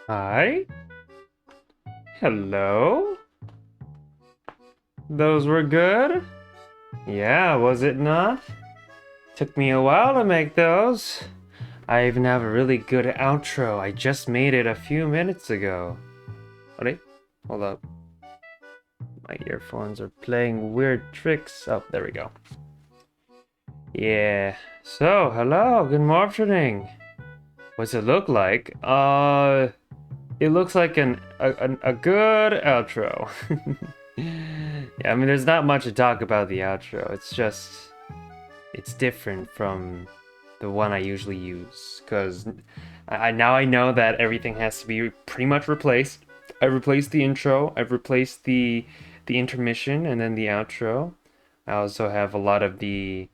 Hi. Hello. Those were good? Yeah, was it not? Took me a while to make those. I even have a really good outro. I just made it a few minutes ago. Wait, hold up. My earphones are playing weird tricks. Oh, there we go. Yeah. So, hello, good morning. What's it look like? It looks like a good outro. Yeah, I mean, there's not much to talk about the outro. It's different from the one I usually use because now I know that everything has to be pretty much replaced. I replaced the intro. I've replaced the intermission and then the outro. I also have a lot of you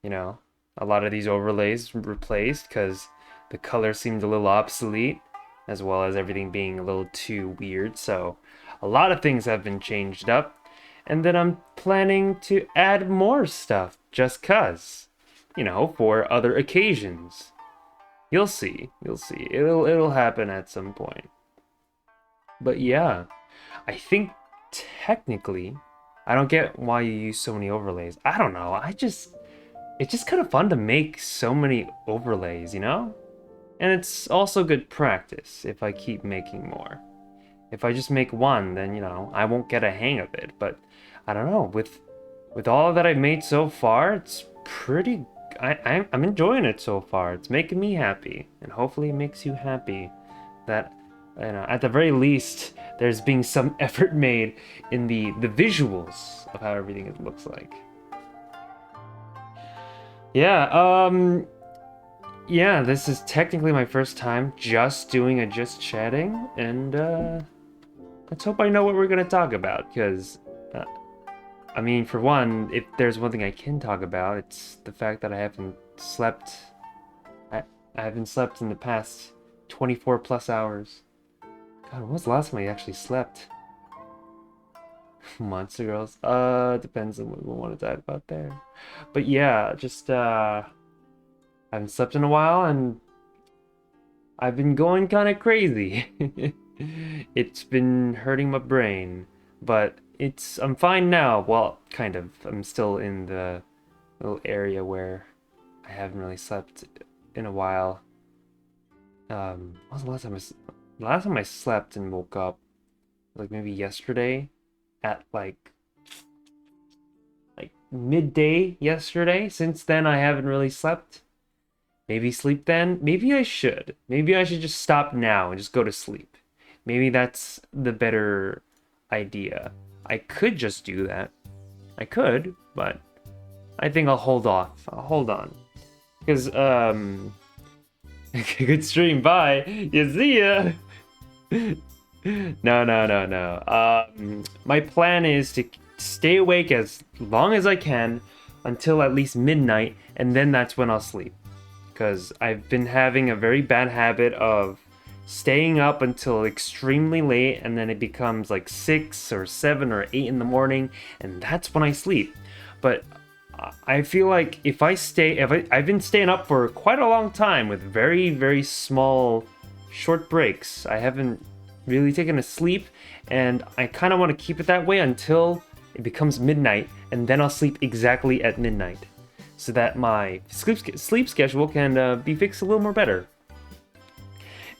know, a lot of these overlays replaced because the color seemed a little obsolete, as well as everything being a little too weird. So a lot of things have been changed up. And then I'm planning to add more stuff just cuz, for other occasions. You'll see. You'll see. It'll happen at some point. But yeah, I think technically I don't get why you use so many overlays. I don't know. It's just kind of fun to make so many overlays, you know? And it's also good practice if I keep making more. If I just make one, then I won't get a hang of it. But I don't know. With all that I've made so far, it's pretty. I'm enjoying it so far. It's making me happy, and hopefully it makes you happy. That at the very least, there's being some effort made in the visuals of how everything looks like. Yeah. Yeah. This is technically my first time just doing a just chatting, and let's hope I know what we're gonna talk about, because, I mean, for one, if there's one thing I can talk about, it's the fact that I haven't slept. I haven't slept in the past 24 plus hours. God, when was the last time I actually slept? Months ago. Depends on what we want to talk about there. But yeah, just, I haven't slept in a while, and I've been going kind of crazy. It's been hurting my brain, but I'm fine now. Well, kind of. I'm still in the little area where I haven't really slept in a while. What was the last time I slept and woke up? Like maybe yesterday at like midday yesterday. Since then I haven't really slept. Maybe sleep then? Maybe I should. Maybe I should just stop now and just go to sleep. Maybe that's the better idea. I could just do that. I could, but I think I'll hold off. I'll hold on. Because, good stream, bye. You see ya. No, no, no, no. My plan is to stay awake as long as I can until at least midnight, and then that's when I'll sleep. Because I've been having a very bad habit of staying up until extremely late, and then it becomes like 6 or 7 or 8 in the morning, and that's when I sleep. But I feel like I've been staying up for quite a long time with very, very small, short breaks. I haven't really taken a sleep, and I kind of want to keep it that way until it becomes midnight, and then I'll sleep exactly at midnight, so that my sleep schedule can be fixed a little more better.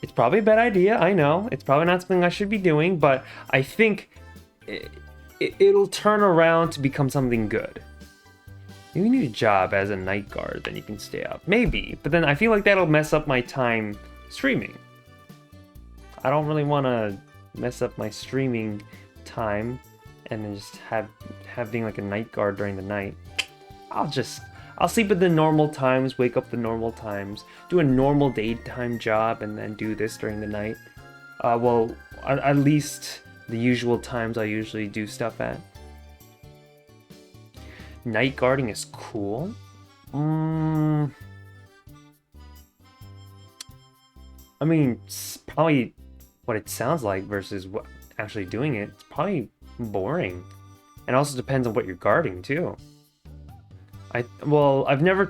It's probably a bad idea, I know. It's probably not something I should be doing, but I think it'll turn around to become something good. You need a job as a night guard, then you can stay up. Maybe, but then I feel like that'll mess up my time streaming. I don't really want to mess up my streaming time and then just have being like a night guard during the night. I'll sleep at the normal times, wake up the normal times, do a normal daytime job, and then do this during the night. Well, at least the usual times I usually do stuff at. Night guarding is cool. I mean, it's probably what it sounds like versus what actually doing it. It's probably boring. And also depends on what you're guarding too. Well, I've never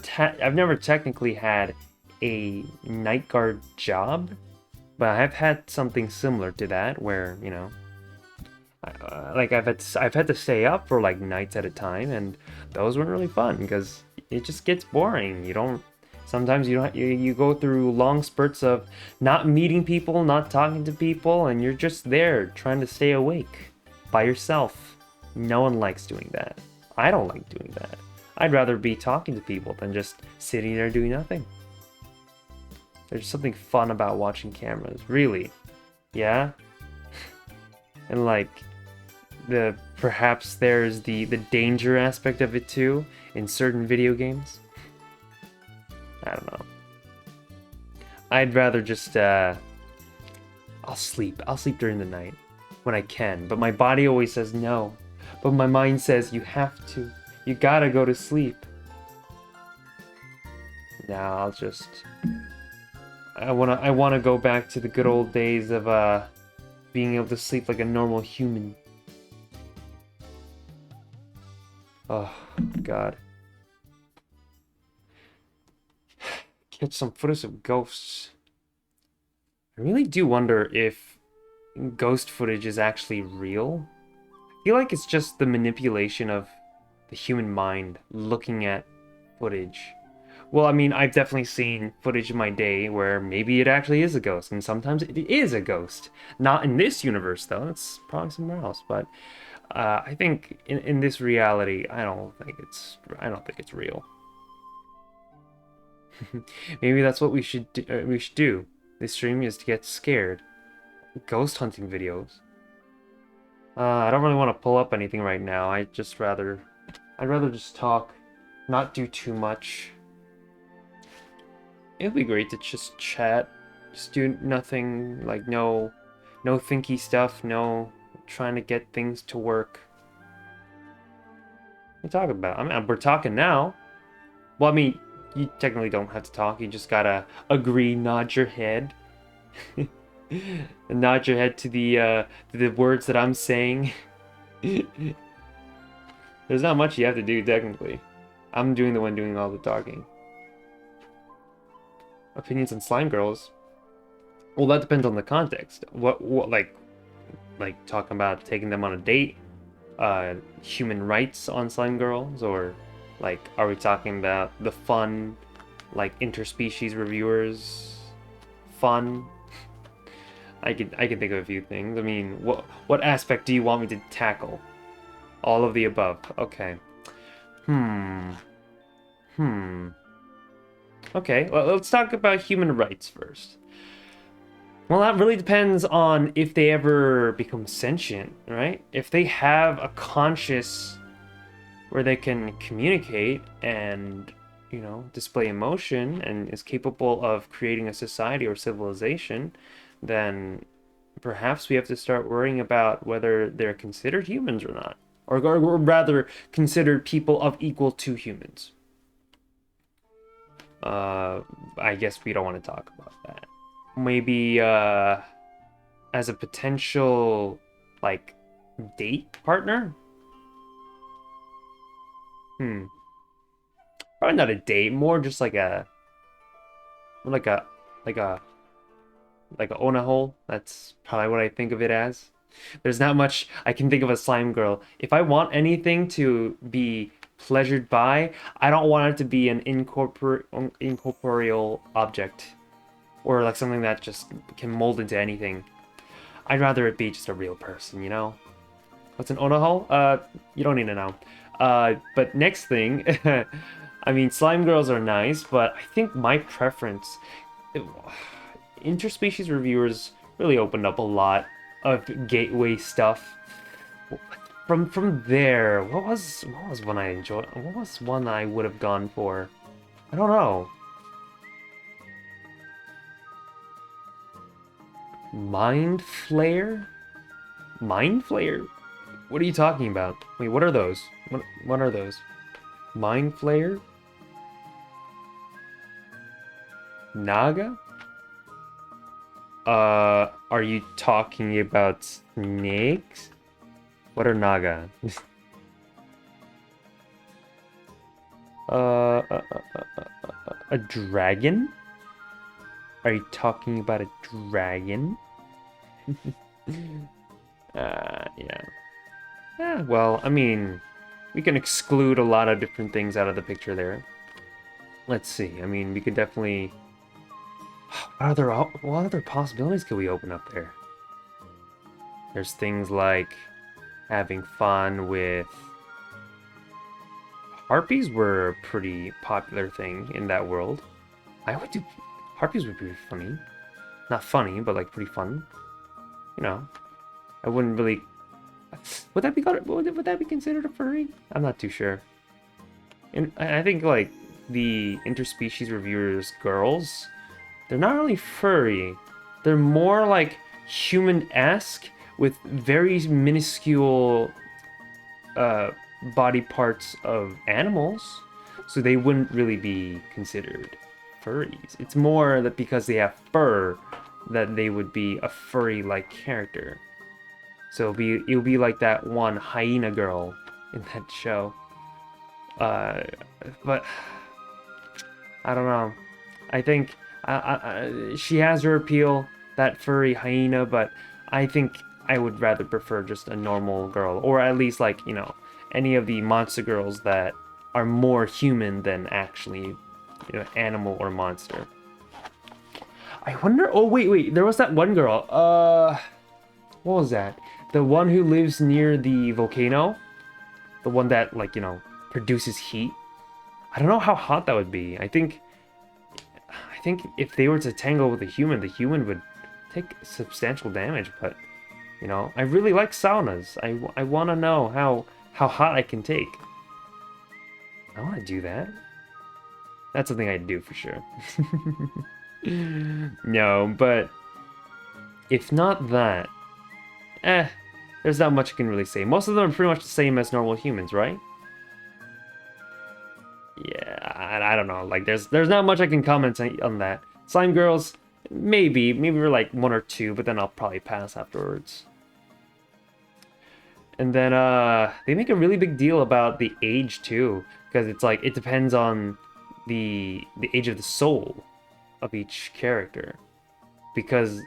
technically had a night guard job, but I have had something similar to that where, you know, like I've had to stay up for like nights at a time, and those weren't really fun because it just gets boring. You don't sometimes you don't you go through long spurts of not meeting people, not talking to people, and you're just there trying to stay awake by yourself. No one likes doing that. I don't like doing that. I'd rather be talking to people than just sitting there doing nothing. There's something fun about watching cameras, really. Yeah? And like perhaps there's the danger aspect of it too in certain video games. I don't know. I'd rather just I'll sleep. I'll sleep during the night when I can, but my body always says no. But my mind says you have to. You gotta go to sleep. Now I'll just I wanna go back to the good old days of being able to sleep like a normal human. Oh god. Catch some footage of ghosts. I really do wonder if ghost footage is actually real. I feel like it's just the manipulation of the human mind looking at footage. Well, I mean, I've definitely seen footage in my day where maybe it actually is a ghost, and sometimes it is a ghost. Not in this universe, though. It's probably somewhere else. But I think in this reality, I don't think it's real. Maybe that's what we should do. This stream is to get scared. Ghost hunting videos. I don't really want to pull up anything right now. I'd rather just talk, not do too much. It'd be great to just chat, just do nothing, like no thinky stuff, no trying to get things to work. What are we talking about? I mean, we're talking now. Well, I mean, you technically don't have to talk. You just gotta agree, nod your head, and nod your head to the words that I'm saying. There's not much you have to do technically. I'm the one doing all the talking. Opinions on slime girls. Well, that depends on the context. What like talking about taking them on a date, human rights on slime girls, or like are we talking about the fun, like interspecies reviewers, fun? I can think of a few things. I mean, what aspect do you want me to tackle? All of the above. Okay. Okay, well, let's talk about human rights first. Well, that really depends on if they ever become sentient, right? If they have a conscious where they can communicate and, you know, display emotion and is capable of creating a society or civilization, then perhaps we have to start worrying about whether they're considered humans or not. Or rather, considered people of equal to humans. I guess we don't want to talk about that. Maybe as a potential like date partner? Probably not a date, more just like a Ona hole. That's probably what I think of it as. There's not much I can think of a slime girl. If I want anything to be pleasured by, I don't want it to be an incorporeal object or like something that just can mold into anything. I'd rather it be just a real person, you know? What's an Onahole? You don't need to know. But next thing, I mean, slime girls are nice, but I think my preference, interspecies reviewers really opened up a lot of gateway stuff. From there, what was one I enjoyed? What was one I would have gone for? I don't know. Mind Flare? Mind Flare? What are you talking about? Wait, what are those? What are those? Mind Flare? Naga? Are you talking about snakes? What are Naga? A dragon? Are you talking about a dragon? Yeah. Yeah, well, I mean, we can exclude a lot of different things out of the picture there. Let's see. I mean, we could definitely... what other possibilities could we open up there? There's things like having fun with... Harpies were a pretty popular thing in that world. I would do... Harpies would be funny. Not funny, but like pretty fun. You know, I wouldn't really... Would that be considered a furry? I'm not too sure. And I think like the interspecies reviewers girls, they're not really furry. They're more like human-esque with very minuscule body parts of animals. So they wouldn't really be considered furries. It's more that because they have fur that they would be a furry-like character. So it'll be like that one hyena girl in that show. But I don't know. I think she has her appeal, that furry hyena, but I think I would rather prefer just a normal girl, or at least like, you know, any of the monster girls that are more human than actually, you know, animal or monster. I wonder. Oh wait, there was that one girl. What was that? The one who lives near the volcano? The one that, like, you know, produces heat? I don't know how hot that would be. I think if they were to tangle with a human, the human would take substantial damage, but, you know, I really like saunas. I want to know how hot I can take. I want to do that. That's something I'd do for sure. No, but if not that, there's not much I can really say. Most of them are pretty much the same as normal humans, right? Yeah, I don't know. Like, there's not much I can comment on that. Slime girls, maybe we're like one or two, but then I'll probably pass afterwards. And then they make a really big deal about the age too, because it's like it depends on the age of the soul of each character. Because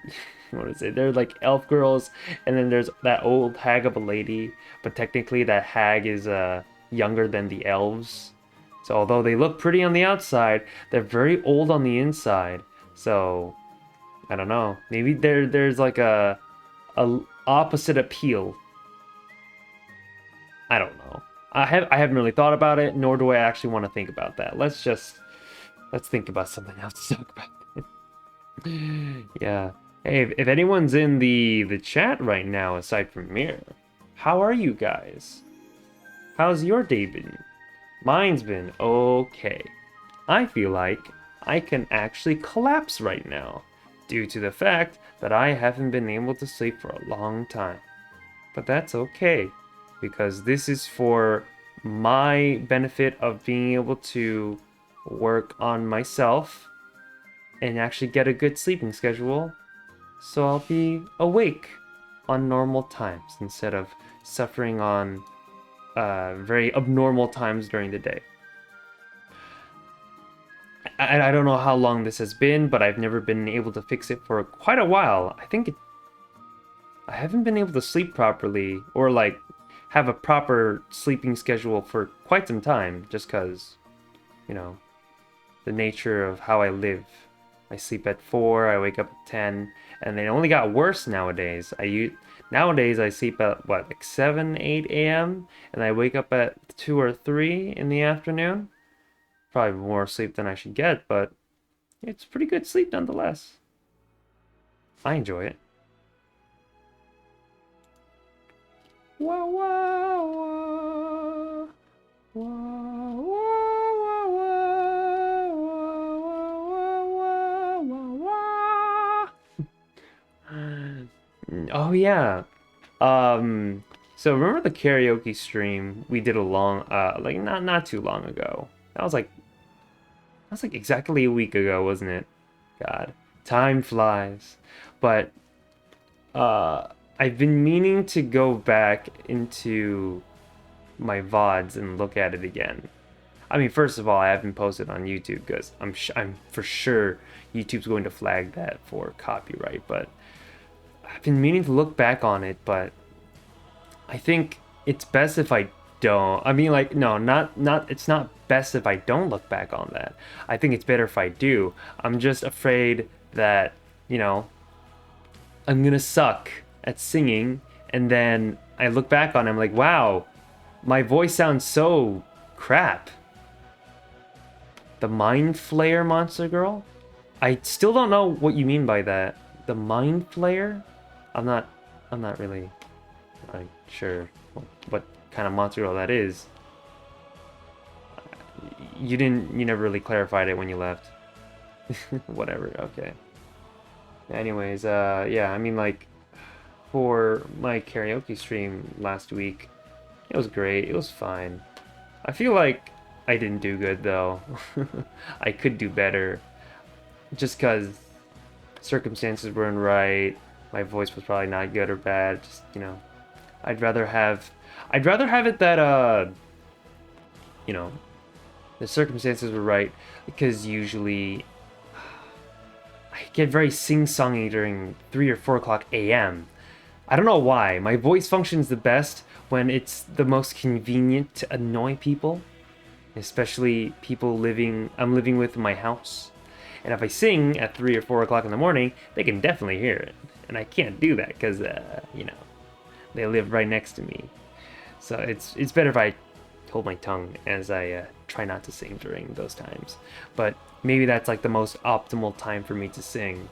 what is it? They're like elf girls, and then there's that old hag of a lady, but technically that hag is younger than the elves. So although they look pretty on the outside, they're very old on the inside. So I don't know. Maybe there's like a opposite appeal. I don't know. I haven't really thought about it, nor do I actually want to think about that. Let's think about something else to talk about. Yeah. Hey, if anyone's in the chat right now aside from Mir, how are you guys? How's your day been? Mine's been okay. I feel like I can actually collapse right now due to the fact that I haven't been able to sleep for a long time. But that's okay, because this is for my benefit of being able to work on myself and actually get a good sleeping schedule, so I'll be awake on normal times instead of suffering on very abnormal times during the day. I don't know how long this has been, but I've never been able to fix it for quite a while. I haven't been able to sleep properly, or like have a proper sleeping schedule for quite some time, just because, you know, the nature of how I live. I sleep at 4, I wake up at 10, and it only got worse nowadays. Nowadays I sleep at what, like 7, 8 a.m. and I wake up at 2 or 3 in the afternoon. Probably more sleep than I should get, but it's pretty good sleep nonetheless. I enjoy it. Wah, wah, wah. Wah, wah, wah, wah, wah, wah. Oh yeah. So remember the karaoke stream we did like not too long ago. That was like exactly a week ago, wasn't it? God, time flies. But I've been meaning to go back into my VODs and look at it again. I mean, first of all, I haven't posted on YouTube because I'm for sure YouTube's going to flag that for copyright. But I've been meaning to look back on it, but I think it's best if I don't. I mean, like, no, not. It's not best if I don't look back on that. I think it's better if I do. I'm just afraid that, you know, I'm gonna suck at singing, and then I look back on it, I'm like, wow, my voice sounds so crap. The Mind Flayer Monster Girl? I still don't know what you mean by that. The Mind Flayer? I'm not really like sure what kind of monster girl that is. You never really clarified it when you left. Whatever, okay. Anyways, yeah, I mean, like, for my karaoke stream last week, it was great, it was fine. I feel like I didn't do good, though. I could do better. Just because circumstances weren't right, my voice was probably not good or bad, just, you know. I'd rather have it that, you know, the circumstances were right, because usually I get very sing-songy during 3 or 4 o'clock a.m. I don't know why. My voice functions the best when it's the most convenient to annoy people, especially people I'm living with in my house. And if I sing at 3 or 4 o'clock in the morning, they can definitely hear it. And I can't do that because, you know, they live right next to me. So it's better if I hold my tongue as I try not to sing during those times. But maybe that's like the most optimal time for me to sing,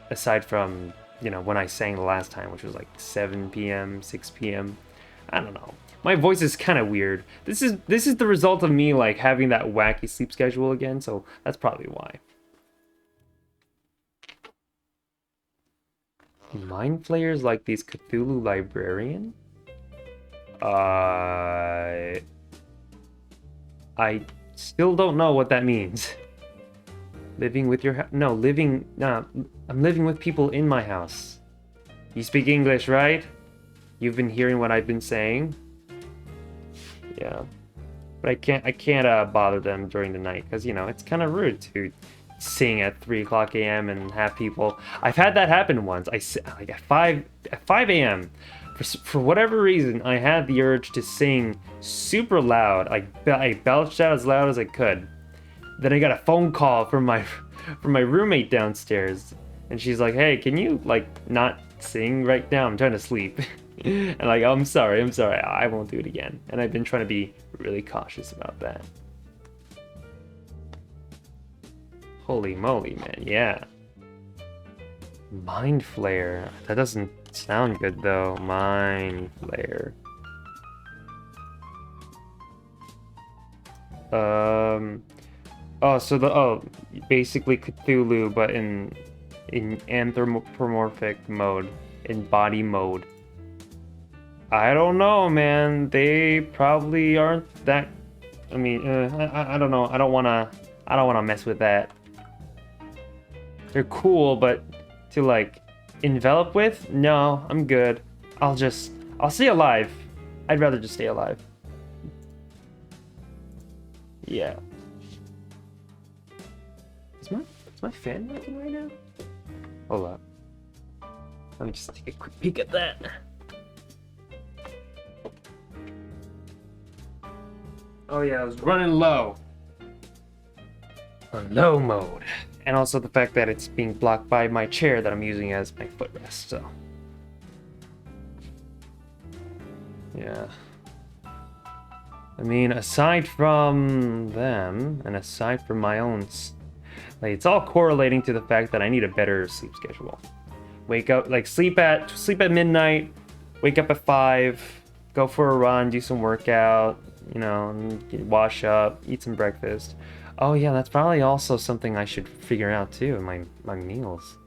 aside from, you know, when I sang the last time, which was like 7 p.m., 6 p.m. I don't know. My voice is kind of weird. This is the result of me like having that wacky sleep schedule again, so that's probably why. Mind Flayers like these Cthulhu Librarian? I still don't know what that means. Living with your no, I'm living with people in my house. You speak English, right? You've been hearing what I've been saying? Yeah. But I can't bother them during the night, because, you know, it's kind of rude to sing at 3 o'clock a.m. and have people. I've had that happen once. Like at 5 a.m. For whatever reason, I had the urge to sing super loud. I belched out as loud as I could. Then I got a phone call from my roommate downstairs, and she's like, "Hey, can you like not sing right now? I'm trying to sleep." And like, oh, I'm sorry, I won't do it again. And I've been trying to be really cautious about that. Holy moly, man, yeah. Mind Flayer. That doesn't sound good though. Mind Flayer. Oh, so basically Cthulhu, but in anthropomorphic mode, in body mode. I don't know, man. They probably aren't that. I mean, I don't know. I don't wanna mess with that. They're cool, but to like envelop with, no, I'm good. I'll stay alive. I'd rather just stay alive. Yeah. Is my fan working right now? Hold up. Let me just take a quick peek at that. Oh yeah, I was running low. On low mode. And also the fact that it's being blocked by my chair that I'm using as my footrest, so. Yeah. I mean, aside from them, and aside from my own, like, it's all correlating to the fact that I need a better sleep schedule. Wake up, like, sleep at midnight, wake up at 5, go for a run, do some workout, you know, wash up, eat some breakfast. Oh yeah, that's probably also something I should figure out too in my meals.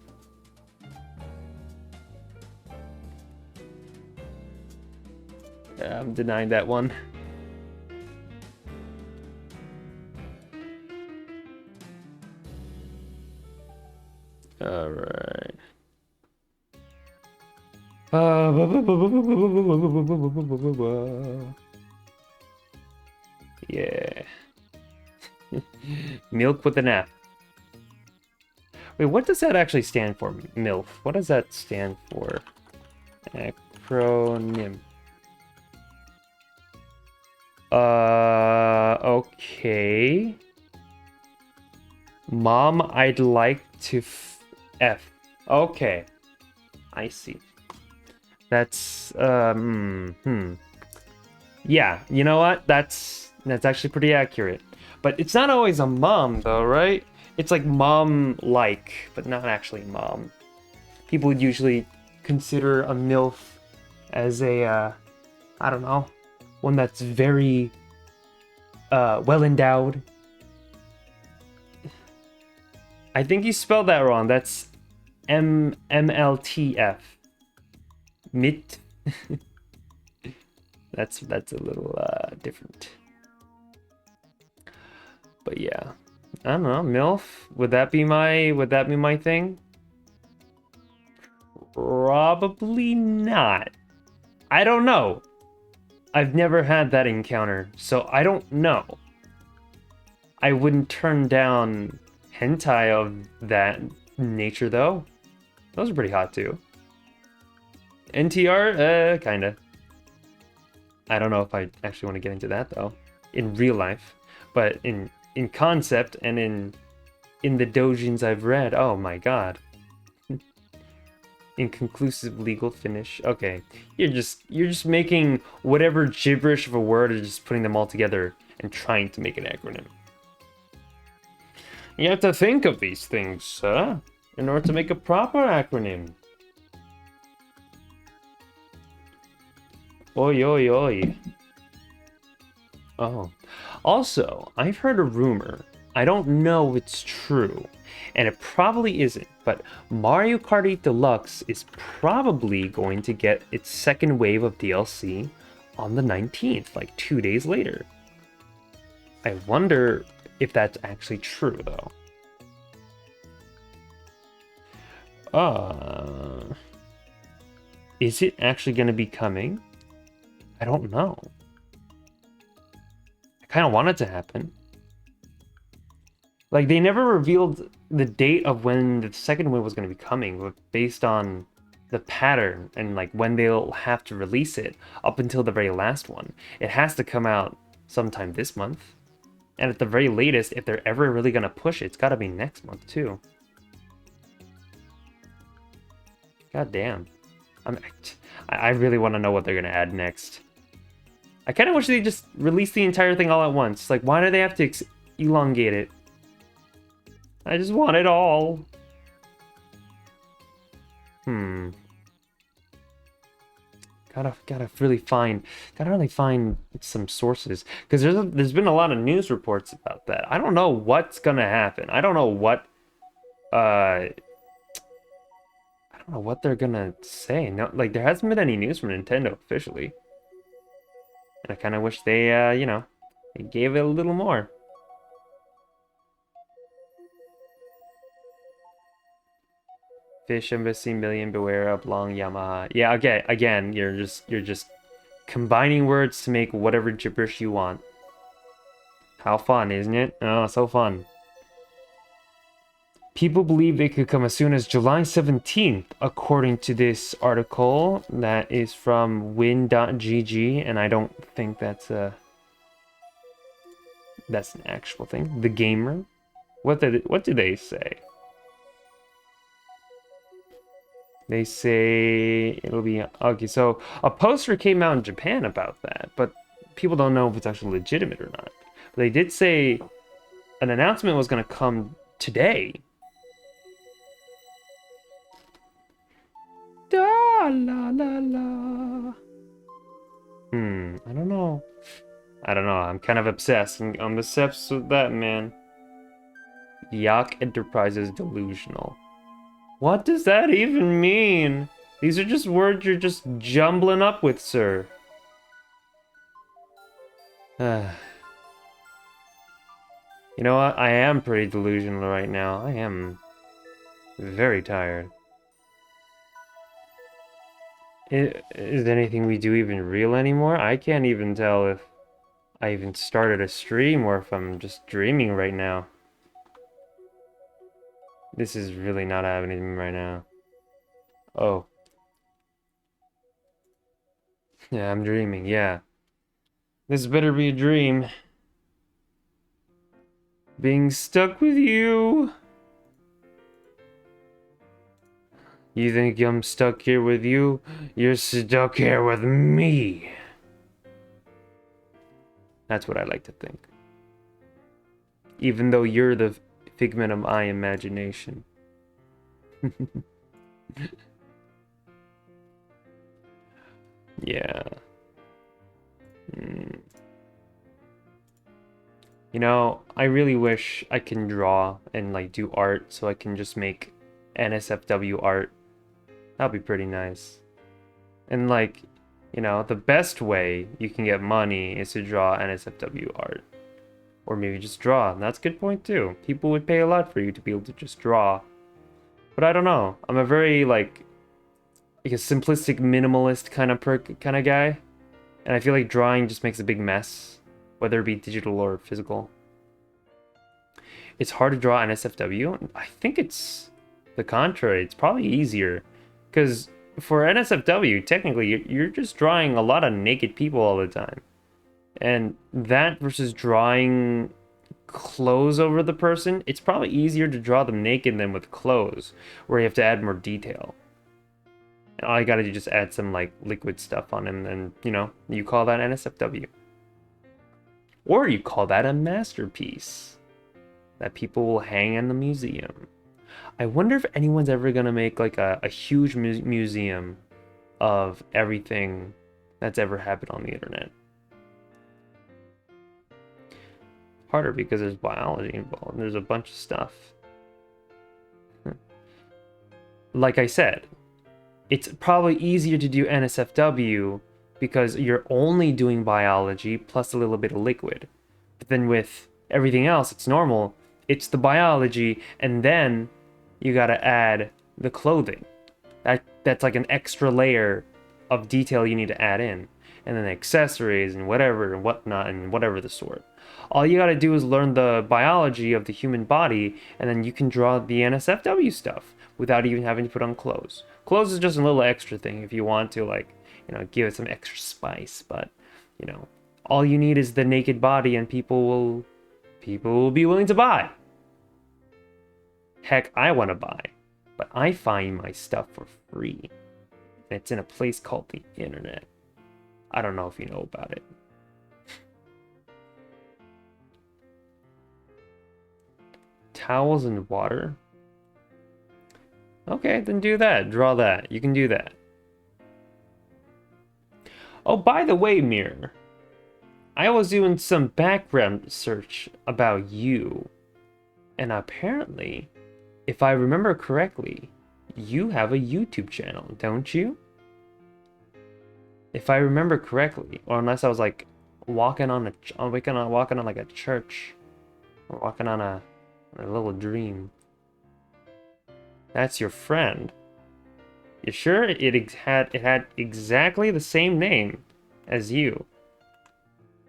Yeah, I'm denying that one. All right. Yeah. Milk with an F. Wait, what does that actually stand for? MILF. What does that stand for? Acronym. Okay. Mom, I'd like to F. Okay. I see. That's, Yeah, you know what? That's actually pretty accurate. But it's not always a mom, though, right? It's like mom-like, but not actually mom. People would usually consider a MILF as a, I don't know, one that's very, well endowed. I think you spelled that wrong. That's MLTF. MIT. That's a little different. But yeah. I don't know, MILF? Would that be my thing? Probably not. I don't know. I've never had that encounter, so I don't know. I wouldn't turn down hentai of that nature though. Those are pretty hot too. NTR, kinda. I don't know if I actually want to get into that though, in real life, but in concept and in the doujins I've read, oh my god. Inconclusive legal finish. Okay, you're just making whatever gibberish of a word and just putting them all together and trying to make an acronym. You have to think of these things, sir, in order to make a proper acronym. Oi, oi, oi. Oh. Also, I've heard a rumor. I don't know if it's true, and it probably isn't, but Mario Kart 8 Deluxe is probably going to get its second wave of DLC on the 19th, like 2 days later. I wonder if that's actually true, though. Is it actually going to be coming? I don't know. I kind of want it to happen. Like, they never revealed the date of when the second wave was going to be coming, but based on the pattern and, like, when they'll have to release it up until the very last one. It has to come out sometime this month. And at the very latest, if they're ever really going to push it, it's got to be next month, too. God damn. I really want to know what they're going to add next. I kind of wish they just released the entire thing all at once. Like, why do they have to elongate it? I just want it all. Gotta really find some sources, because there's been a lot of news reports about that. I don't know what's gonna happen. I don't know what they're gonna say. No, like, there hasn't been any news from Nintendo officially, and I kind of wish they they gave it a little more. Fish Embassy, Million, Beware, Oblong, Yamaha. Yeah, okay, again, you're just combining words to make whatever gibberish you want. How fun, isn't it? Oh, so fun. People believe they could come as soon as July 17th, according to this article that is from win.gg, and I don't think that's an actual thing. The Gamer. What do they say? They say it'll be... Okay, so a poster came out in Japan about that, but people don't know if it's actually legitimate or not. But they did say an announcement was going to come today. Da la la la. I don't know. I'm kind of obsessed. I'm obsessed with that, man. Yak Enterprises delusional. What does that even mean? These are just words you're just jumbling up with, sir. You know what? I am pretty delusional right now. I am very tired. Is anything we do even real anymore? I can't even tell if I even started a stream or if I'm just dreaming right now. This is really not happening right now. Oh. Yeah, I'm dreaming, yeah. This better be a dream. Being stuck with you. You think I'm stuck here with you? You're stuck here with me. That's what I like to think. Even though you're the figment of my imagination. Yeah. You know, I really wish I can draw and like do art so I can just make NSFW art. That'd be pretty nice. And like, you know, the best way you can get money is to draw NSFW art. Or maybe just draw. And that's a good point too. People would pay a lot for you to be able to just draw. But I don't know. I'm a very like a simplistic minimalist kind of guy. And I feel like drawing just makes a big mess, whether it be digital or physical. It's hard to draw NSFW. I think it's the contrary. It's probably easier. Because for NSFW, technically, you're just drawing a lot of naked people all the time. And that versus drawing clothes over the person, it's probably easier to draw them naked than with clothes, where you have to add more detail. And all you gotta do is just add some like liquid stuff on him, and you know, you call that NSFW. Or you call that a masterpiece that people will hang in the museum. I wonder if anyone's ever gonna make like a huge museum of everything that's ever happened on the internet. Harder because there's biology involved. There's a bunch of stuff. Like I said, it's probably easier to do NSFW because you're only doing biology plus a little bit of liquid. But then with everything else, it's normal. It's the biology, and then you gotta add the clothing. That's like an extra layer of detail you need to add in. And then accessories and whatever and whatnot and whatever the sort. All you gotta do is learn the biology of the human body, and then you can draw the NSFW stuff without even having to put on clothes. Clothes is just a little extra thing if you want to, like, you know, give it some extra spice, but, you know, all you need is the naked body and people will be willing to buy. Heck, I want to buy, but I find my stuff for free. And it's in a place called the internet. I don't know if you know about it. Towels and water? Okay, then do that. Draw that. You can do that. Oh, by the way, Mirror, I was doing some background search about you. And apparently, if I remember correctly, you have a YouTube channel, don't you? If I remember correctly, or unless I was like walking on like a church, or walking on a little dream. That's your friend. You sure it had exactly the same name as you?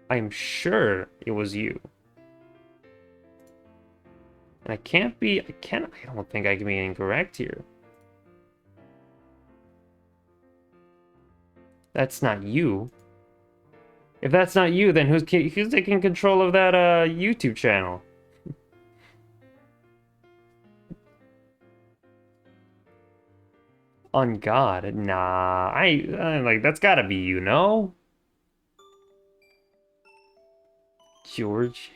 I'm sure it was you. And I don't think I can be incorrect here. That's not you. If that's not you, then who's taking control of that YouTube channel? On God, nah. I like that's gotta be you, no? George.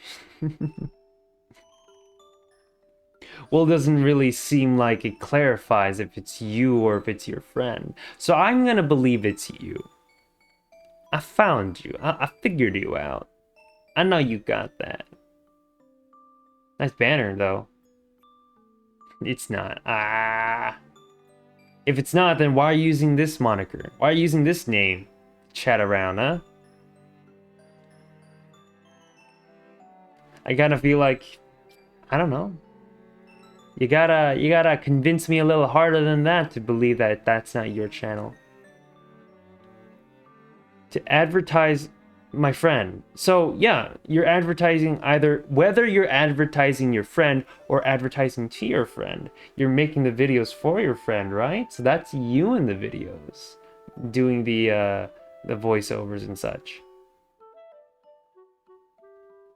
Well, it doesn't really seem like it clarifies if it's you or if it's your friend. So I'm gonna believe it's you. I found you. I figured you out. I know you got that. Nice banner, though. It's not. Ah. If it's not, then why are you using this moniker? Why are you using this name? Chat around, huh? I gotta feel like, I don't know. You gotta convince me a little harder than that to believe that that's not your channel. To advertise my friend. So yeah, you're advertising either whether you're advertising your friend or advertising to your friend. You're making the videos for your friend, right? So that's you in the videos doing the voiceovers and such.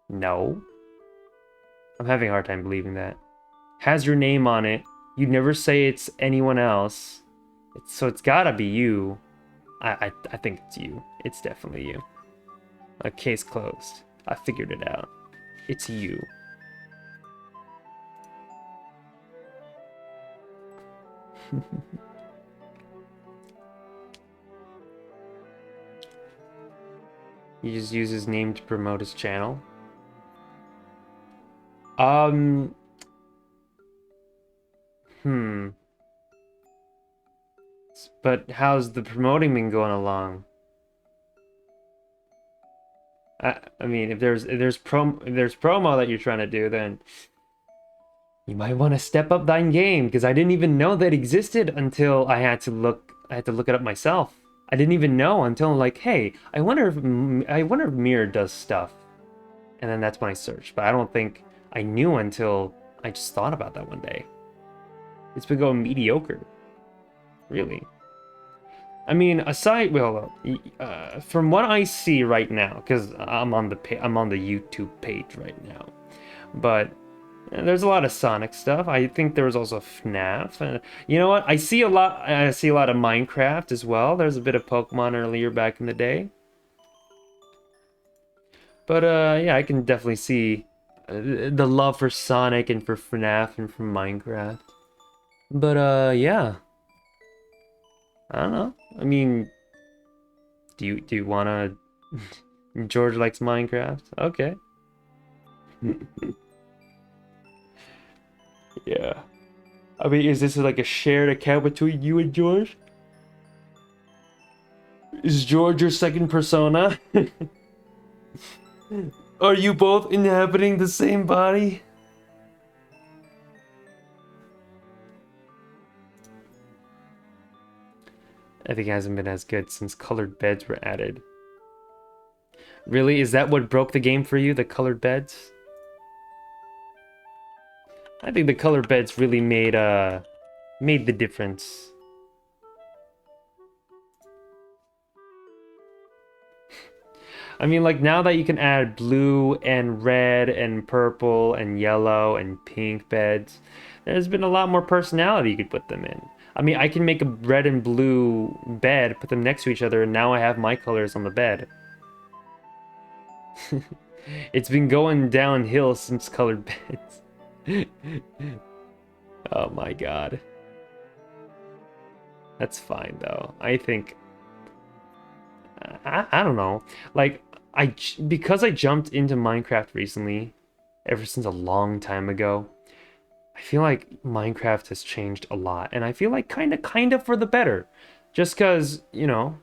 No. I'm having a hard time believing that. Has your name on it. You never say it's anyone else. So it's gotta be you. I think it's you. It's definitely you. Case closed. I figured it out. It's you. He just used his name to promote his channel. Hmm. But how's the promoting been going along? I mean, if there's promo that you're trying to do, then you might want to step up thine game, because I didn't even know that existed until I had to look it up myself. I didn't even know until like, hey, I wonder if Mirror does stuff, and then that's when I searched. But I don't think I knew until I just thought about that one day. It's been going mediocre, really. I mean, aside, well, from what I see right now, because I'm on the YouTube page right now, but there's a lot of Sonic stuff. I think there was also FNAF. You know what? I see a lot of Minecraft as well. There's a bit of Pokemon earlier back in the day. But yeah, I can definitely see the love for Sonic and for FNAF and for Minecraft. But yeah. I don't know. I mean, do you wanna George likes Minecraft? Okay. Yeah. I mean, is this like a shared account between you and George? Is George your second persona? Are you both inhabiting the same body? I think it hasn't been as good since colored beds were added. Really? Is that what broke the game for you, the colored beds? I think the colored beds really made the difference. I mean, like, now that you can add blue and red and purple and yellow and pink beds, there's been a lot more personality you could put them in. I mean, I can make a red and blue bed, put them next to each other, and now I have my colors on the bed. It's been going downhill since colored beds. Oh my god. That's fine, though. I think... I don't know. Like, because I jumped into Minecraft recently, ever since a long time ago, I feel like Minecraft has changed a lot, and I feel like kind of for the better. Just because, you know,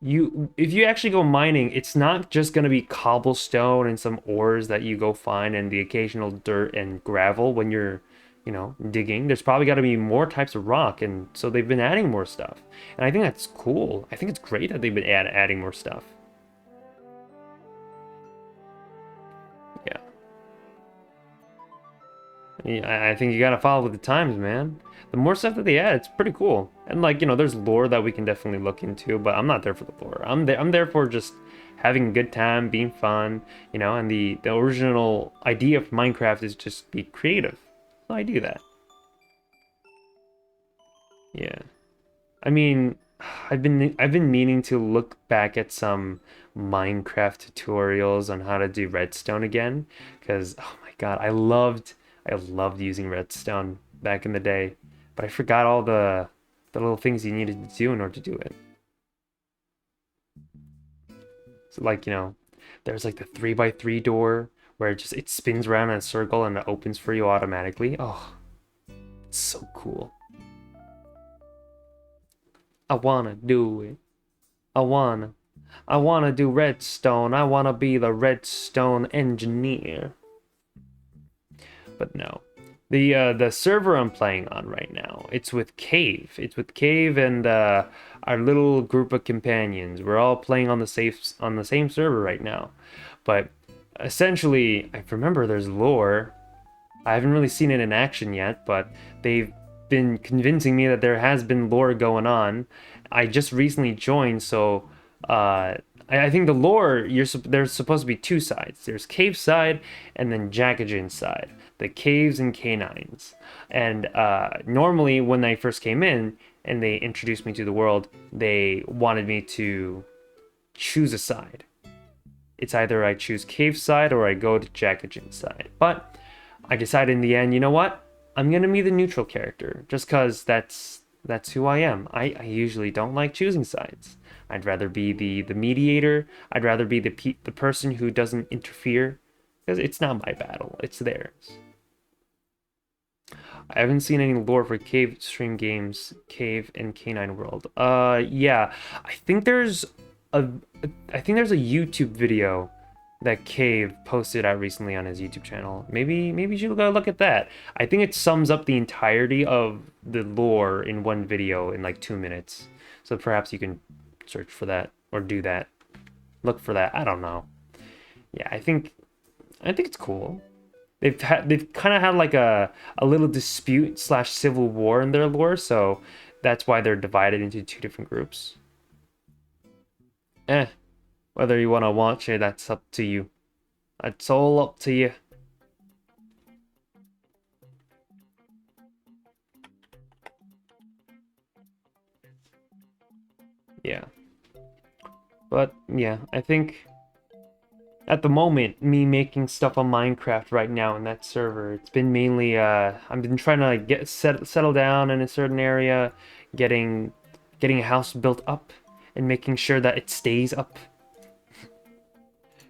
if you actually go mining, it's not just gonna be cobblestone and some ores that you go find and the occasional dirt and gravel when you're, you know, digging. There's probably got to be more types of rock, and so they've been adding more stuff. And I think that's cool. I think it's great that they've been adding more stuff. Yeah. Yeah, I think you gotta follow with the times, man. The more stuff that they add, it's pretty cool. And like, you know, there's lore that we can definitely look into, but I'm not there for the lore. I'm there for just having a good time, being fun, you know, and the original idea of Minecraft is just be creative. So I do that. Yeah. I mean, I've been meaning to look back at some Minecraft tutorials on how to do redstone again, because oh my God, I loved using redstone back in the day, but I forgot all the little things you needed to do in order to do it. So like, you know, there's like the 3x3 door where it spins around in a circle and it opens for you automatically. Oh, it's so cool. I wanna do it. I wanna. I wanna do redstone. I wanna be the redstone engineer. But no. The server I'm playing on right now, it's with Cave. It's with Cave and our little group of companions. We're all playing on the same server right now. But essentially, I remember there's lore. I haven't really seen it in action yet, but they've been convincing me that there has been lore going on. I just recently joined, so I think the lore there's supposed to be two sides. There's Cave side and then Jackagen side. The caves and canines. And normally when I first came in and they introduced me to the world, they wanted me to choose a side. It's either I choose Cave side or I go to Jackagen side. But I decided in the end, you know what? I'm gonna be the neutral character, just cause that's who I am. I usually don't like choosing sides. I'd rather be the mediator. I'd rather be the person who doesn't interfere, because it's not my battle, it's theirs. I haven't seen any lore for Cave stream games, Cave and Canine World. Yeah, I think there's a YouTube video that Cave posted out recently on his YouTube channel. Maybe you should go look at that. I think it sums up the entirety of the lore in one video in like 2 minutes. So perhaps you can search for that or do that. Look for that. I don't know. Yeah, I think it's cool. They've kind of had like a little dispute / civil war in their lore, so that's why they're divided into two different groups. Whether you want to watch it, that's up to you. It's all up to you. Yeah. But yeah, I think at the moment, me making stuff on Minecraft right now in that server, it's been mainly I've been trying to get settle down in a certain area, getting a house built up and making sure that it stays up.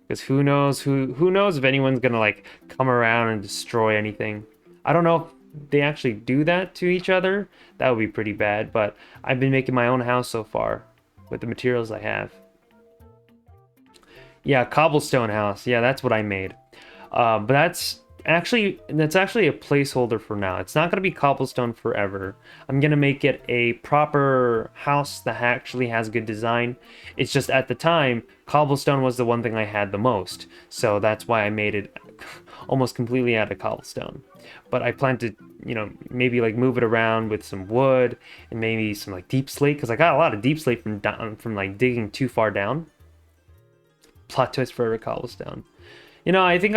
Because who knows if anyone's gonna like come around and destroy anything. I don't know if they actually do that to each other. That would be pretty bad, but I've been making my own house so far with the materials I have. Yeah, cobblestone house. Yeah, that's what I made. But that's actually a placeholder for now. It's not gonna be cobblestone forever. I'm gonna make it a proper house that actually has good design. It's just at the time, cobblestone was the one thing I had the most, so that's why I made it almost completely out of cobblestone. But I plan to, maybe like move it around with some wood and maybe some like deep slate, because I got a lot of deep slate from like digging too far down. Plot twist for a cobblestone. I think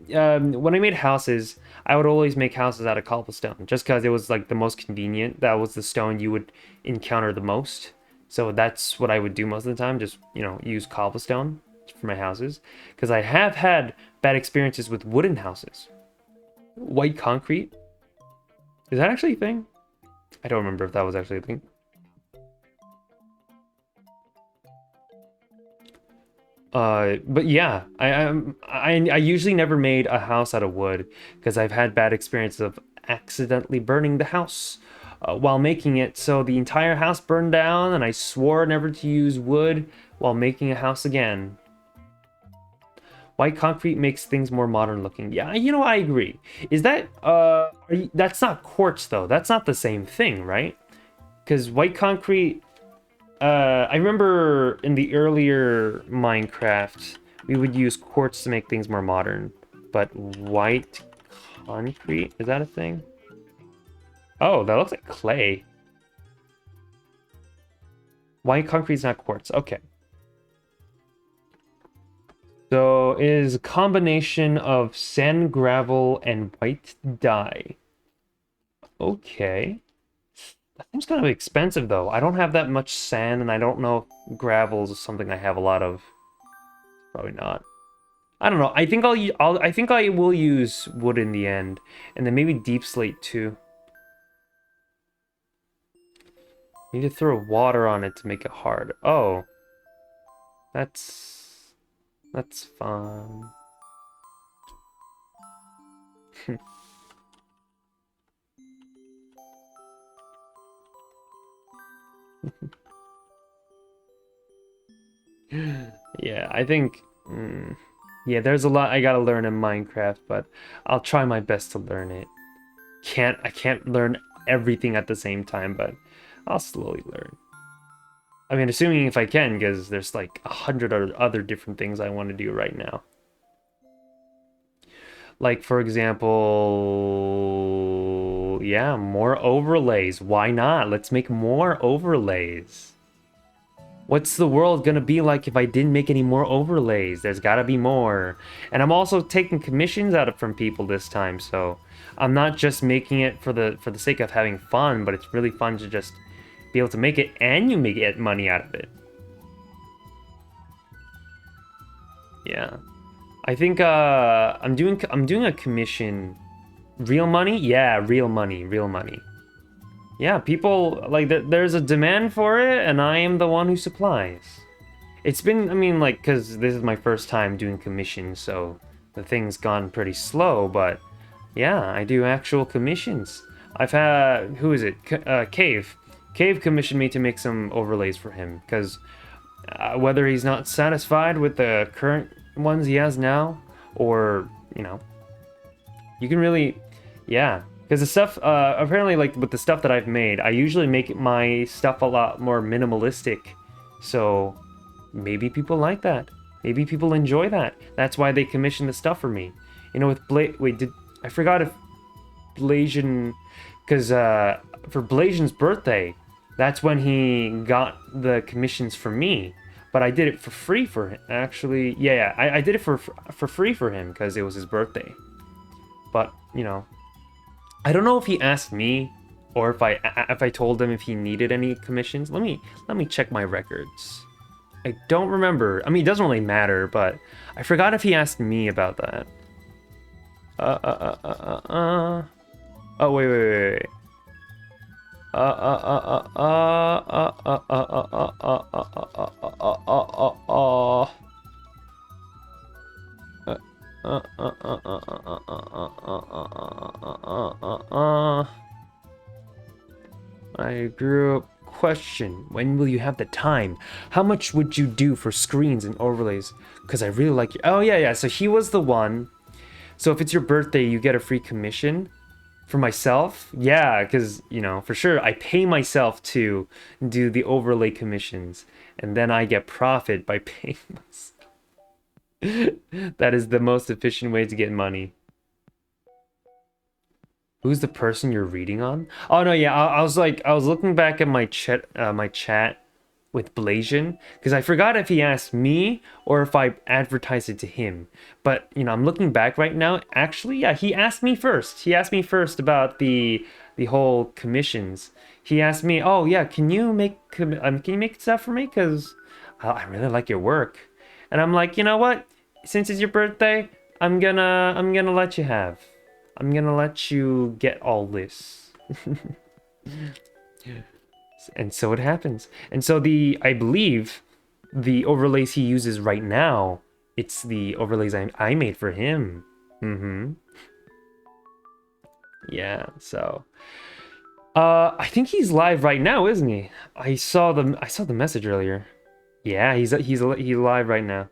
when I made houses, I would always make houses out of cobblestone, just because it was like the most convenient. That was the stone you would encounter the most. So that's what I would do most of the time, just, use cobblestone for my houses. Because I have had bad experiences with wooden houses. White concrete? Is that actually a thing? I don't remember if that was actually a thing. But yeah, I usually never made a house out of wood because I've had bad experiences of accidentally burning the house while making it. So the entire house burned down, and I swore never to use wood while making a house again. White concrete makes things more modern looking. Yeah, I agree. Is that that's not quartz though. That's not the same thing, right? Because white concrete. I remember in the earlier Minecraft, we would use quartz to make things more modern. But white concrete, is that a thing? Oh, that looks like clay. White concrete's not quartz. Okay. So it is a combination of sand, gravel, and white dye. Okay. That seems kind of expensive, though. I don't have that much sand, and I don't know if gravel is something I have a lot of. Probably not. I don't know. I think I think I will use wood in the end, and then maybe deep slate too. Need to throw water on it to make it hard. Oh, that's fun. Yeah, I think... yeah, there's a lot I gotta learn in Minecraft, but I'll try my best to learn it. I can't learn everything at the same time, but I'll slowly learn. I mean, assuming if I can, because there's like 100 other different things I want to do right now. Like, for example, yeah, more overlays. Why not? Let's make more overlays. What's the world gonna be like if I didn't make any more overlays? There's gotta be more. And I'm also taking commissions out of from people this time, so I'm not just making it for the sake of having fun, but it's really fun to just be able to make it and you may get money out of it. Yeah. I think I'm doing a commission. Real money? Yeah, real money, real money. Yeah, people like there's a demand for it, and I am the one who supplies. It's been, I mean, like, because this is my first time doing commissions, so the thing's gone pretty slow, but yeah, I do actual commissions. I've had, who is it? Cave. Cave commissioned me to make some overlays for him, because whether he's not satisfied with the current ones he has now, or, you know, you can really, yeah. Because the stuff, apparently, like, with the stuff that I've made, I usually make my stuff a lot more minimalistic. So, maybe people like that. Maybe people enjoy that. That's why they commission the stuff for me. You know, with wait, I forgot if Blasian, because, for Blasian's birthday, that's when he got the commissions for me. But I did it for free for him, actually. Yeah, I did it for free for him, because it was his birthday. But, you know, I don't know if he asked me or if I told him if he needed any commissions. Let me check my records. I don't remember. I mean, it doesn't really matter, but I forgot if he asked me about that. Oh, wait. I grew up. Question: when will you have the time? How much would you do for screens and overlays? Because I really like you. Oh yeah. So he was the one. So if it's your birthday, you get a free commission. For myself, yeah, because you know for sure I pay myself to do the overlay commissions, and then I get profit by paying myself. That is the most efficient way to get money. Who's the person you're reading on? Oh no, yeah, I was looking back at my chat with Blasian, because I forgot if he asked me or if I advertised it to him. But you know, I'm looking back right now. Actually, yeah, he asked me first. He asked me first about the whole commissions. He asked me, "Oh yeah, can you make stuff for me? Because I really like your work." And I'm like, you know what? Since it's your birthday, I'm gonna let you have. I'm gonna let you get all this. And so it happens. And so I believe the overlays he uses right now, it's the overlays I made for him. Yeah, so I think he's live right now, isn't he? I saw the message earlier. Yeah, he's live right now.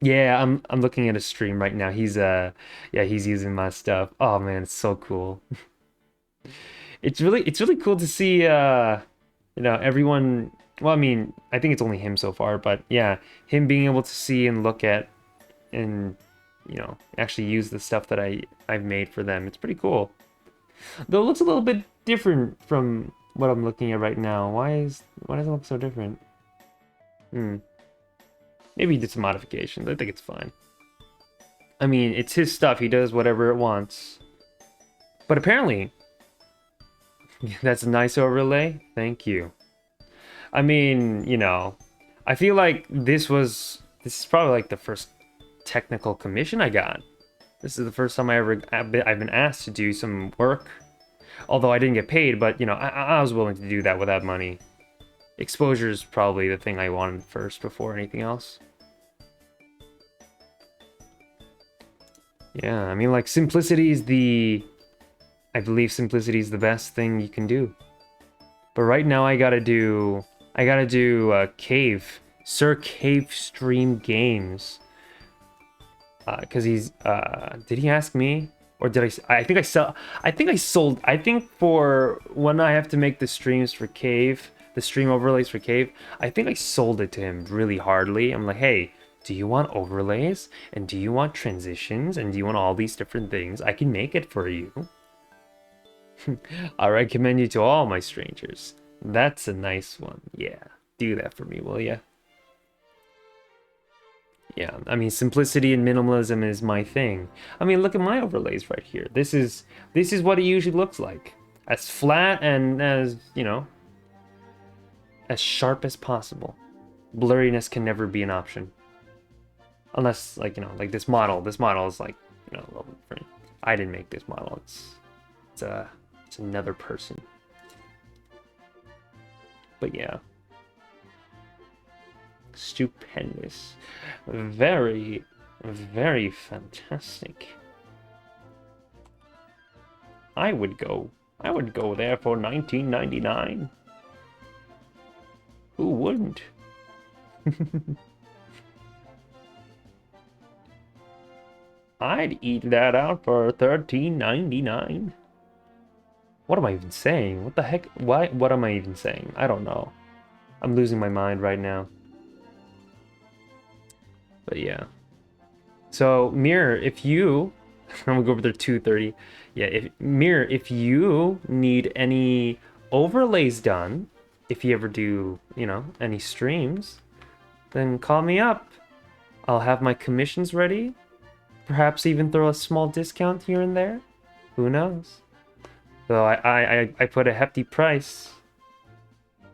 Yeah, I'm looking at a stream right now. He's he's using my stuff. Oh man, it's so cool. It's really cool to see you know, everyone, well, I mean, I think it's only him so far, but yeah, him being able to see and look at and you know, actually use the stuff that I've made for them. It's pretty cool. Though it looks a little bit different from what I'm looking at right now. Why does it look so different? Maybe he did some modifications. I think it's fine. I mean, it's his stuff. He does whatever it wants. But apparently, that's a nice overlay. Thank you. I mean, you know, I feel like this is probably like the first technical commission I got. This is the first time I've been asked to do some work. Although I didn't get paid, but you know, I was willing to do that without money. Exposure is probably the thing I wanted first before anything else. Yeah, I mean, like, I believe simplicity is the best thing you can do. But right now I gotta do Cave, Sir Cave Stream Games. Because he's did he ask me, or did I think I sold, I think for when I have to make the streams for Cave, the stream overlays for Cave, I think I sold it to him really hardly. I'm like, hey, do you want overlays, and do you want transitions, and do you want all these different things? I can make it for you. I recommend you to all my strangers. That's a nice one. Yeah, do that for me, will ya? Yeah, I mean, simplicity and minimalism is my thing. I mean, look at my overlays right here. This is what it usually looks like. As flat and as, you know, as sharp as possible. Blurriness can never be an option. Unless, like, you know, like this model. This model is like, you know, a little different. I didn't make this model. It's another person. But yeah. Stupendous. Very, very fantastic. I would go there for $19.99. Who wouldn't? I'd eat that out for $13.99. What am I even saying? What the heck? Why? What am I even saying? I don't know. I'm losing my mind right now. But yeah. So Mirror, if you, I'm gonna go over there 2:30. Yeah, Mirror, if you need any overlays done, if you ever do, you know, any streams, then call me up. I'll have my commissions ready. Perhaps even throw a small discount here and there. Who knows? So I put a hefty price.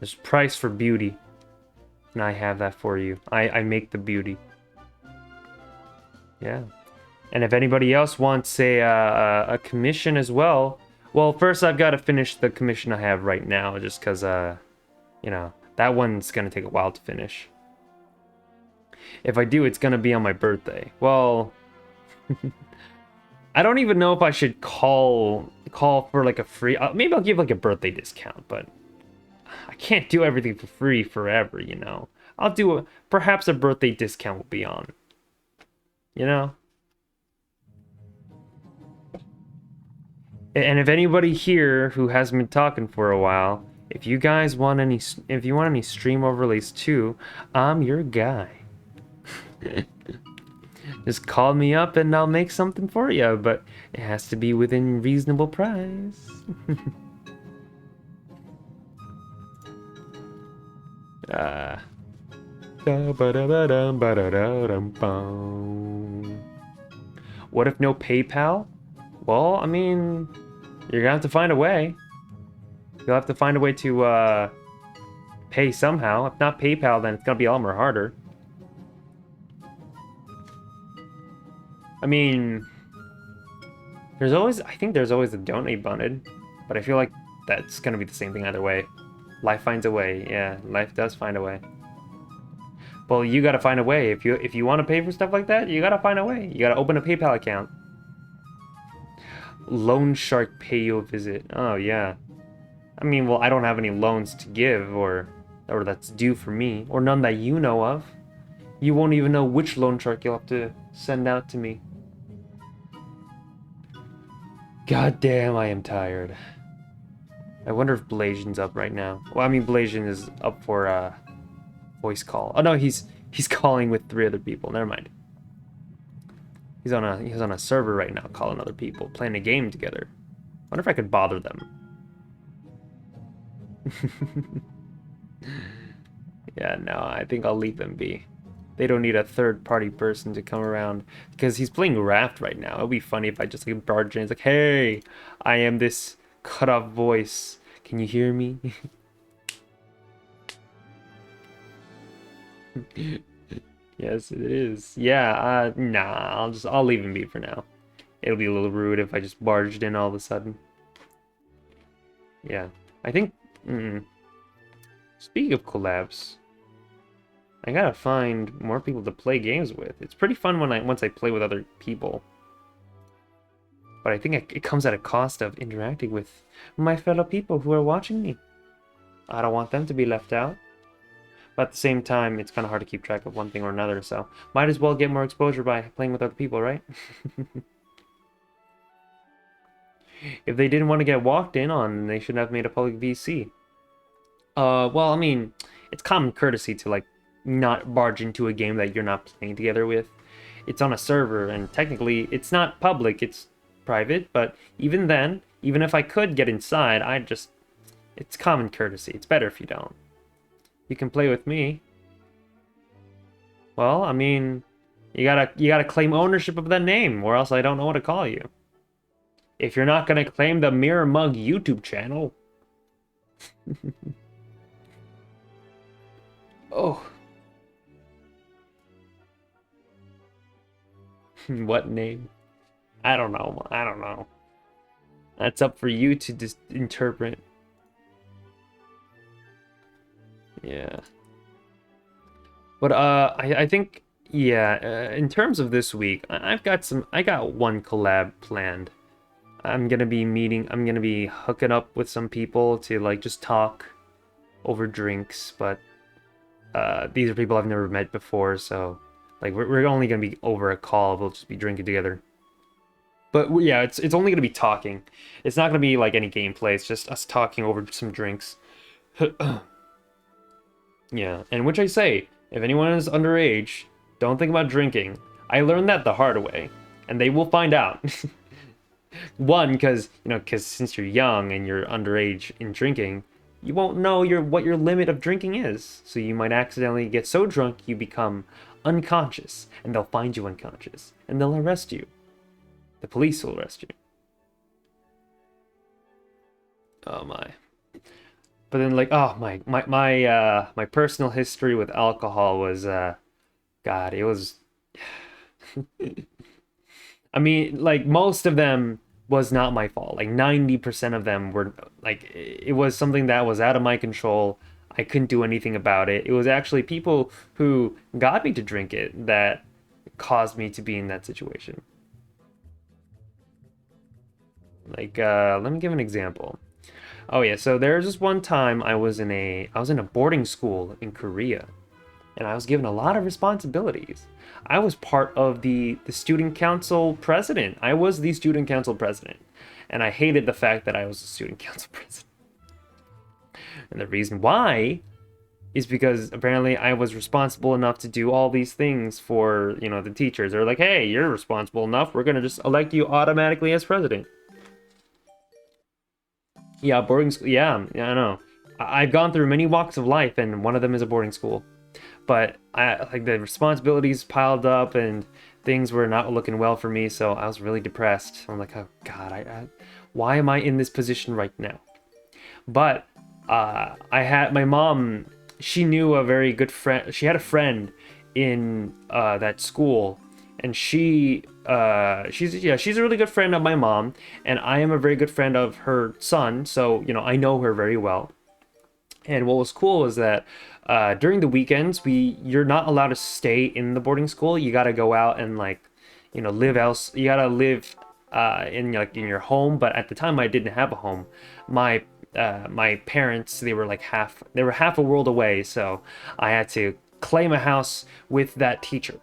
There's price for beauty. And I have that for you. I make the beauty. Yeah. And if anybody else wants a commission as well, well, first I've got to finish the commission I have right now, just because, you know, that one's going to take a while to finish. If I do, it's going to be on my birthday. Well, I don't even know if I should call for like a free, maybe I'll give like a birthday discount, but I can't do everything for free forever, you know. I'll do perhaps a birthday discount will be on. You know? And if anybody here who hasn't been talking for a while, if you guys want any, if you want any stream overlays too, I'm your guy. Just call me up and I'll make something for you, but it has to be within reasonable price. What if no PayPal? Well, I mean, you're gonna have to find a way. You'll have to find a way to pay somehow. If not PayPal, then it's gonna be a lot more harder. I mean, I think there's always a donate button, but I feel like that's gonna be the same thing either way. Life finds a way. Yeah, life does find a way. Well, you gotta find a way. If you want to pay for stuff like that, you gotta find a way. You gotta open a PayPal account. Loan shark pay you a visit. Oh yeah. I mean, well, I don't have any loans to give or that's due for me, or none that you know of. You won't even know which loan shark you'll have to send out to me. God damn, I am tired. I wonder if Blasian's up right now. Well, I mean, Blasian is up for voice call. Oh no, he's calling with 3 other people. Never mind. He's on a server right now, calling other people, playing a game together. Wonder if I could bother them. Yeah, no, I think I'll leave them be. They don't need a third-party person to come around, because he's playing Raft right now. It would be funny if I just like barge in. It's like, hey, I am this cut-off voice. Can you hear me? Yes, it is. Yeah, nah, I'll leave him be for now. It'll be a little rude if I just barged in all of a sudden. Yeah, I think, speaking of collabs, I gotta find more people to play games with. It's pretty fun once I play with other people. But I think it comes at a cost of interacting with my fellow people who are watching me. I don't want them to be left out. But at the same time, it's kind of hard to keep track of one thing or another, so might as well get more exposure by playing with other people, right? If they didn't want to get walked in on, they shouldn't have made a public VC. Well, I mean, it's common courtesy to, like, not barge into a game that you're not playing together with. It's on a server, and technically, it's not public, it's private, but even then, even if I could get inside, it's common courtesy. It's better if you don't. You can play with me. Well, I mean, you gotta claim ownership of that name, or else I don't know what to call you. If you're not gonna claim the Mirror Mug YouTube channel. Oh. What name? I don't know. I don't know. That's up for you to just interpret. Yeah. But I think, yeah, in terms of this week, I got one collab planned. I'm gonna be hooking up with some people to, like, just talk over drinks, but these are people I've never met before, so, like, we're only gonna be over a call. We'll just be drinking together. But yeah, it's only gonna be talking. It's not gonna be like any gameplay. It's just us talking over some drinks. Yeah, and which I say, if anyone is underage, don't think about drinking. I learned that the hard way, and they will find out. One, because since you're young and you're underage in drinking, you won't know what your limit of drinking is. So you might accidentally get so drunk you become unconscious, and they'll find you unconscious, and they'll arrest you. The police will arrest you. Oh my. But then, like, oh my personal history with alcohol was God, it was I mean, like, most of them was not my fault. Like 90% of them were, like, it was something that was out of my control. I couldn't do anything about it. It was actually people who got me to drink it that caused me to be in that situation. Like, let me give an example. Oh yeah, so there was this one time I was in a boarding school in Korea, and I was given a lot of responsibilities. I was part of the student council president. I was the student council president, and I hated the fact that I was the student council president. And the reason why is because apparently I was responsible enough to do all these things for, the teachers. They're like, hey, you're responsible enough. We're gonna just elect you automatically as president. Yeah, boarding school. Yeah, I know. I've gone through many walks of life, and one of them is a boarding school. But the responsibilities piled up, and things were not looking well for me. So I was really depressed. I'm like, oh God, why am I in this position right now? But I had my mom. She knew a very good friend. She had a friend in that school, and she's a really good friend of my mom, and I am a very good friend of her son, so I know her very well. And what was cool is that during the weekends, you're not allowed to stay in the boarding school. You got to go out and, like, live else. You got to live in your home. But at the time, I didn't have a home. My parents, they were half a world away, so I had to claim a house with that teacher.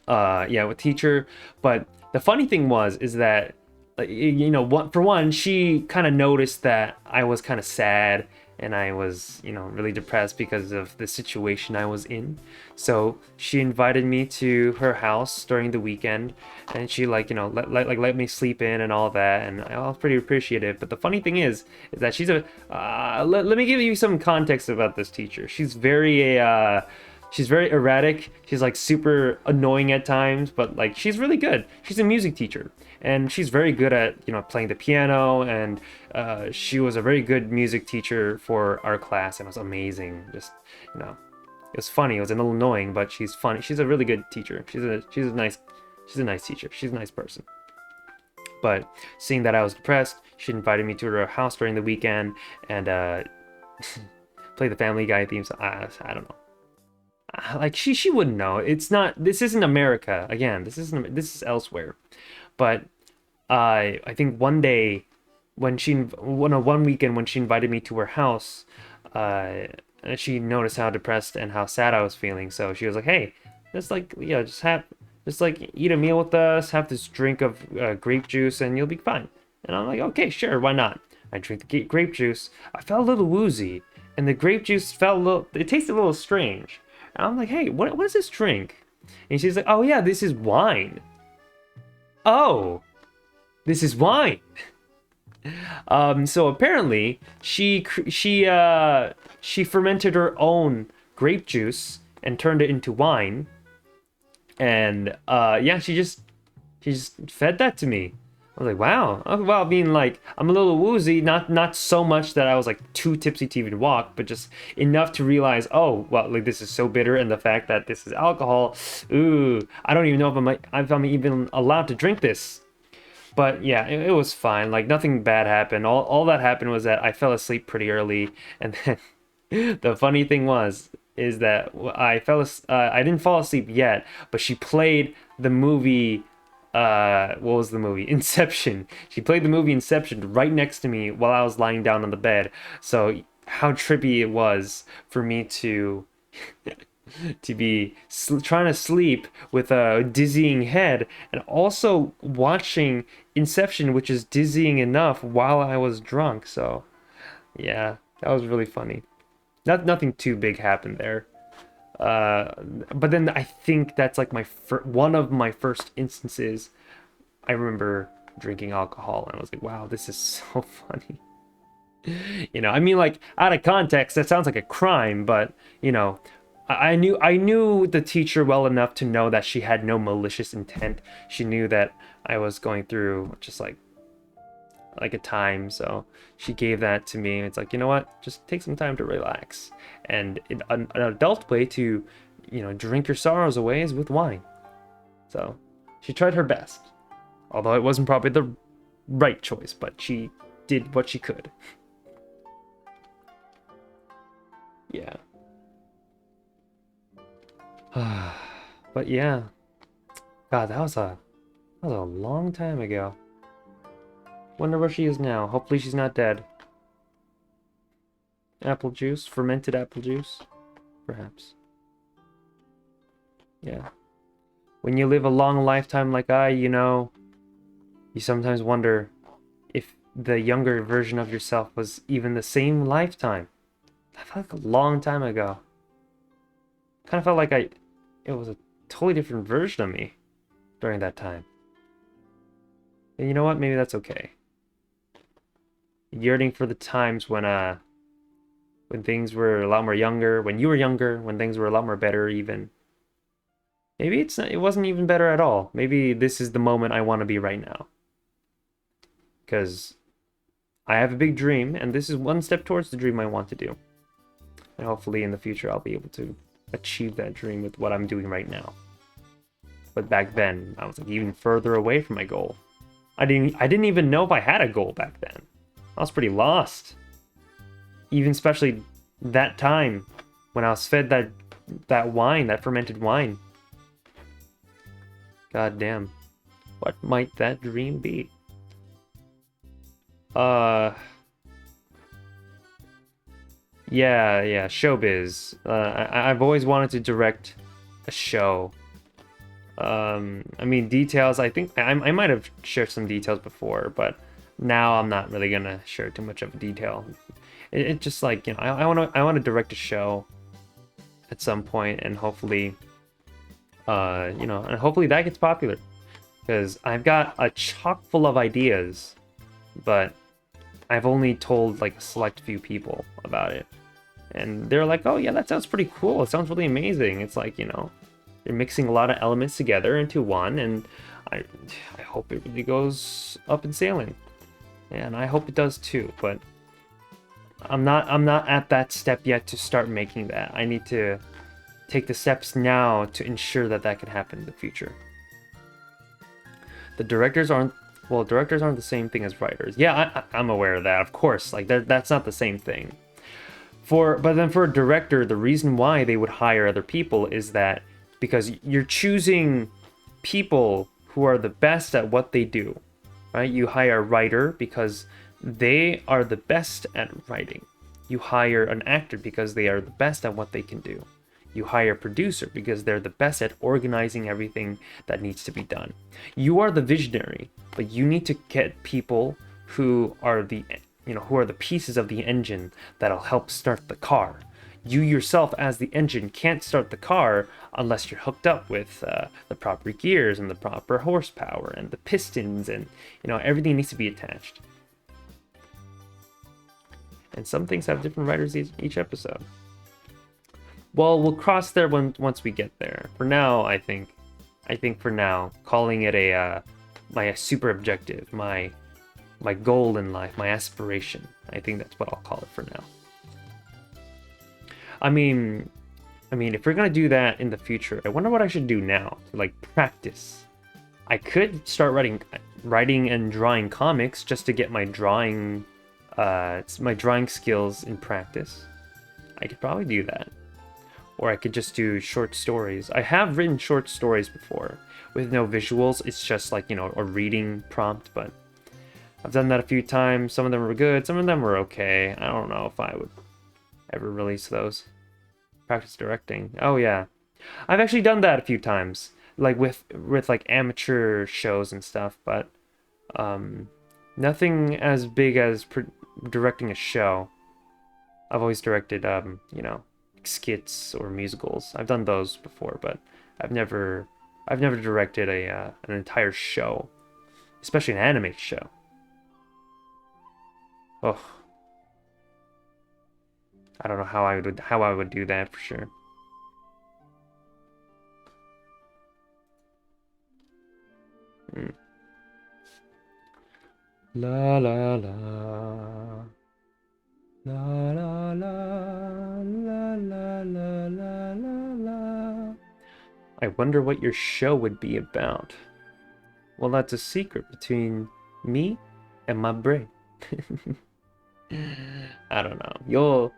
With teacher. But the funny thing is that, for one, she kind of noticed that I was kind of sad, and I was, really depressed because of the situation I was in. So she invited me to her house during the weekend, and she let me sleep in and all that, and I was pretty appreciative. But the funny thing is that she's let me give you some context about this teacher. She's very erratic. She's, like, super annoying at times, but, like, she's really good. She's a music teacher, and she's very good at, playing the piano, and she was a very good music teacher for our class, and it was amazing. Just, it was funny. It was a little annoying, but she's funny. She's a really good teacher. She's a nice teacher. She's a nice person. But seeing that I was depressed, she invited me to her house during the weekend and play the Family Guy theme song. I don't know. Like, she wouldn't know. This isn't America. Again, this is elsewhere. But I think one day one weekend when she invited me to her house, she noticed how depressed and how sad I was feeling. So she was like, "Hey, just like just like eat a meal with us, have this drink of grape juice, and you'll be fine." And I'm like, "Okay, sure, why not?" I drink the grape juice. I felt a little woozy, and the grape juice felt a little. It tasted a little strange. And I'm like, "Hey, what is this drink?" And she's like, "Oh yeah, this is wine." Oh, this is wine. So apparently she fermented her own grape juice and turned it into wine, and yeah, she just fed that to me. I was like, wow. Well, I mean, like, I'm a little woozy, not so much that I was like too tipsy to even walk, but just enough to realize, oh, well, like this is so bitter, and the fact that this is alcohol, ooh, I don't even know if I'm even allowed to drink this. But yeah, it was fine. Like nothing bad happened. All that happened was that I fell asleep pretty early, and then the funny thing is that I didn't fall asleep yet, but she played the movie. What was the movie? Inception. She played the movie Inception right next to me while I was lying down on the bed. So how trippy it was for me to be trying to sleep with a dizzying head and also watching Inception, which is dizzying enough while I was drunk. So yeah, that was really funny. Nothing too big happened there. But then I think that's like one of my first instances. I remember drinking alcohol and I was like, wow, this is so funny. I mean, like out of context, that sounds like a crime, but I knew the teacher well enough to know that she had no malicious intent. She knew that I was going through just like a time, so she gave that to me. It's like, you know what? Just take some time to relax. And an adult way to, drink your sorrows away is with wine. So she tried her best, although it wasn't probably the right choice, but she did what she could. Yeah. But yeah, God, that was a long time ago. Wonder where she is now. Hopefully she's not dead. Apple juice, fermented apple juice, perhaps. Yeah. When you live a long lifetime like you sometimes wonder if the younger version of yourself was even the same lifetime. That felt like a long time ago. Kind of felt like it was a totally different version of me during that time. And you know what? Maybe that's okay. Yearning for the times when things were a lot more younger, when you were younger, when things were a lot more better even. Maybe it wasn't even better at all. Maybe this is the moment I want to be right now. Because I have a big dream, and this is one step towards the dream I want to do. And hopefully in the future I'll be able to achieve that dream with what I'm doing right now. But back then, I was like even further away from my goal. I didn't even know if I had a goal back then. I was pretty lost. Even especially that time when I was fed that wine, that fermented wine. God damn. What might that dream be? Yeah, showbiz. I've always wanted to direct a show. I mean, details, I think I might have shared some details before, but now I'm not really gonna share too much of a detail. It just like, I want to direct a show at some point, and hopefully, and hopefully that gets popular, because I've got a chock full of ideas, but I've only told like a select few people about it, and they're like, oh yeah, that sounds pretty cool. It sounds really amazing. It's like, you're mixing a lot of elements together into one, and I hope it really goes up and sailing, and I hope it does too. But I'm not at that step yet to start making that. I need to take the steps now to ensure that can happen in the future. Directors aren't the same thing as writers. Yeah, I'm aware of that, of course. Like that's not the same thing. But then for a director, the reason why they would hire other people is that because you're choosing people who are the best at what they do, right? You hire a writer because they are the best at writing. You hire an actor because they are the best at what they can do. You hire a producer because they're the best at organizing everything that needs to be done. You are the visionary, but you need to get people who are the pieces of the engine that'll help start the car. You yourself as the engine can't start the car unless you're hooked up with the proper gears and the proper horsepower and the pistons, and everything needs to be attached. And some things have different writers each episode. Well, we'll cross there once we get there. For now, I think for now, calling it my super objective, my goal in life, my aspiration. I think that's what I'll call it for now. I mean, if we're gonna do that in the future, I wonder what I should do now to like practice. I could start writing and drawing comics just to get my drawing skills in practice. I could probably do that. Or I could just do short stories. I have written short stories before with no visuals. It's just like, a reading prompt, but I've done that a few times. Some of them were good, some of them were okay. I don't know if I would ever release those. Practice directing. Oh yeah. I've actually done that a few times, like with like amateur shows and stuff, but nothing as big as directing a show. I've always directed skits or musicals. I've done those before, but I've never directed an entire show, especially an animated show. Oh, I don't know how I would do that for sure. La la la. La la la la la la la la la. I wonder what your show would be about. Well, that's a secret between me and my brain. I don't know.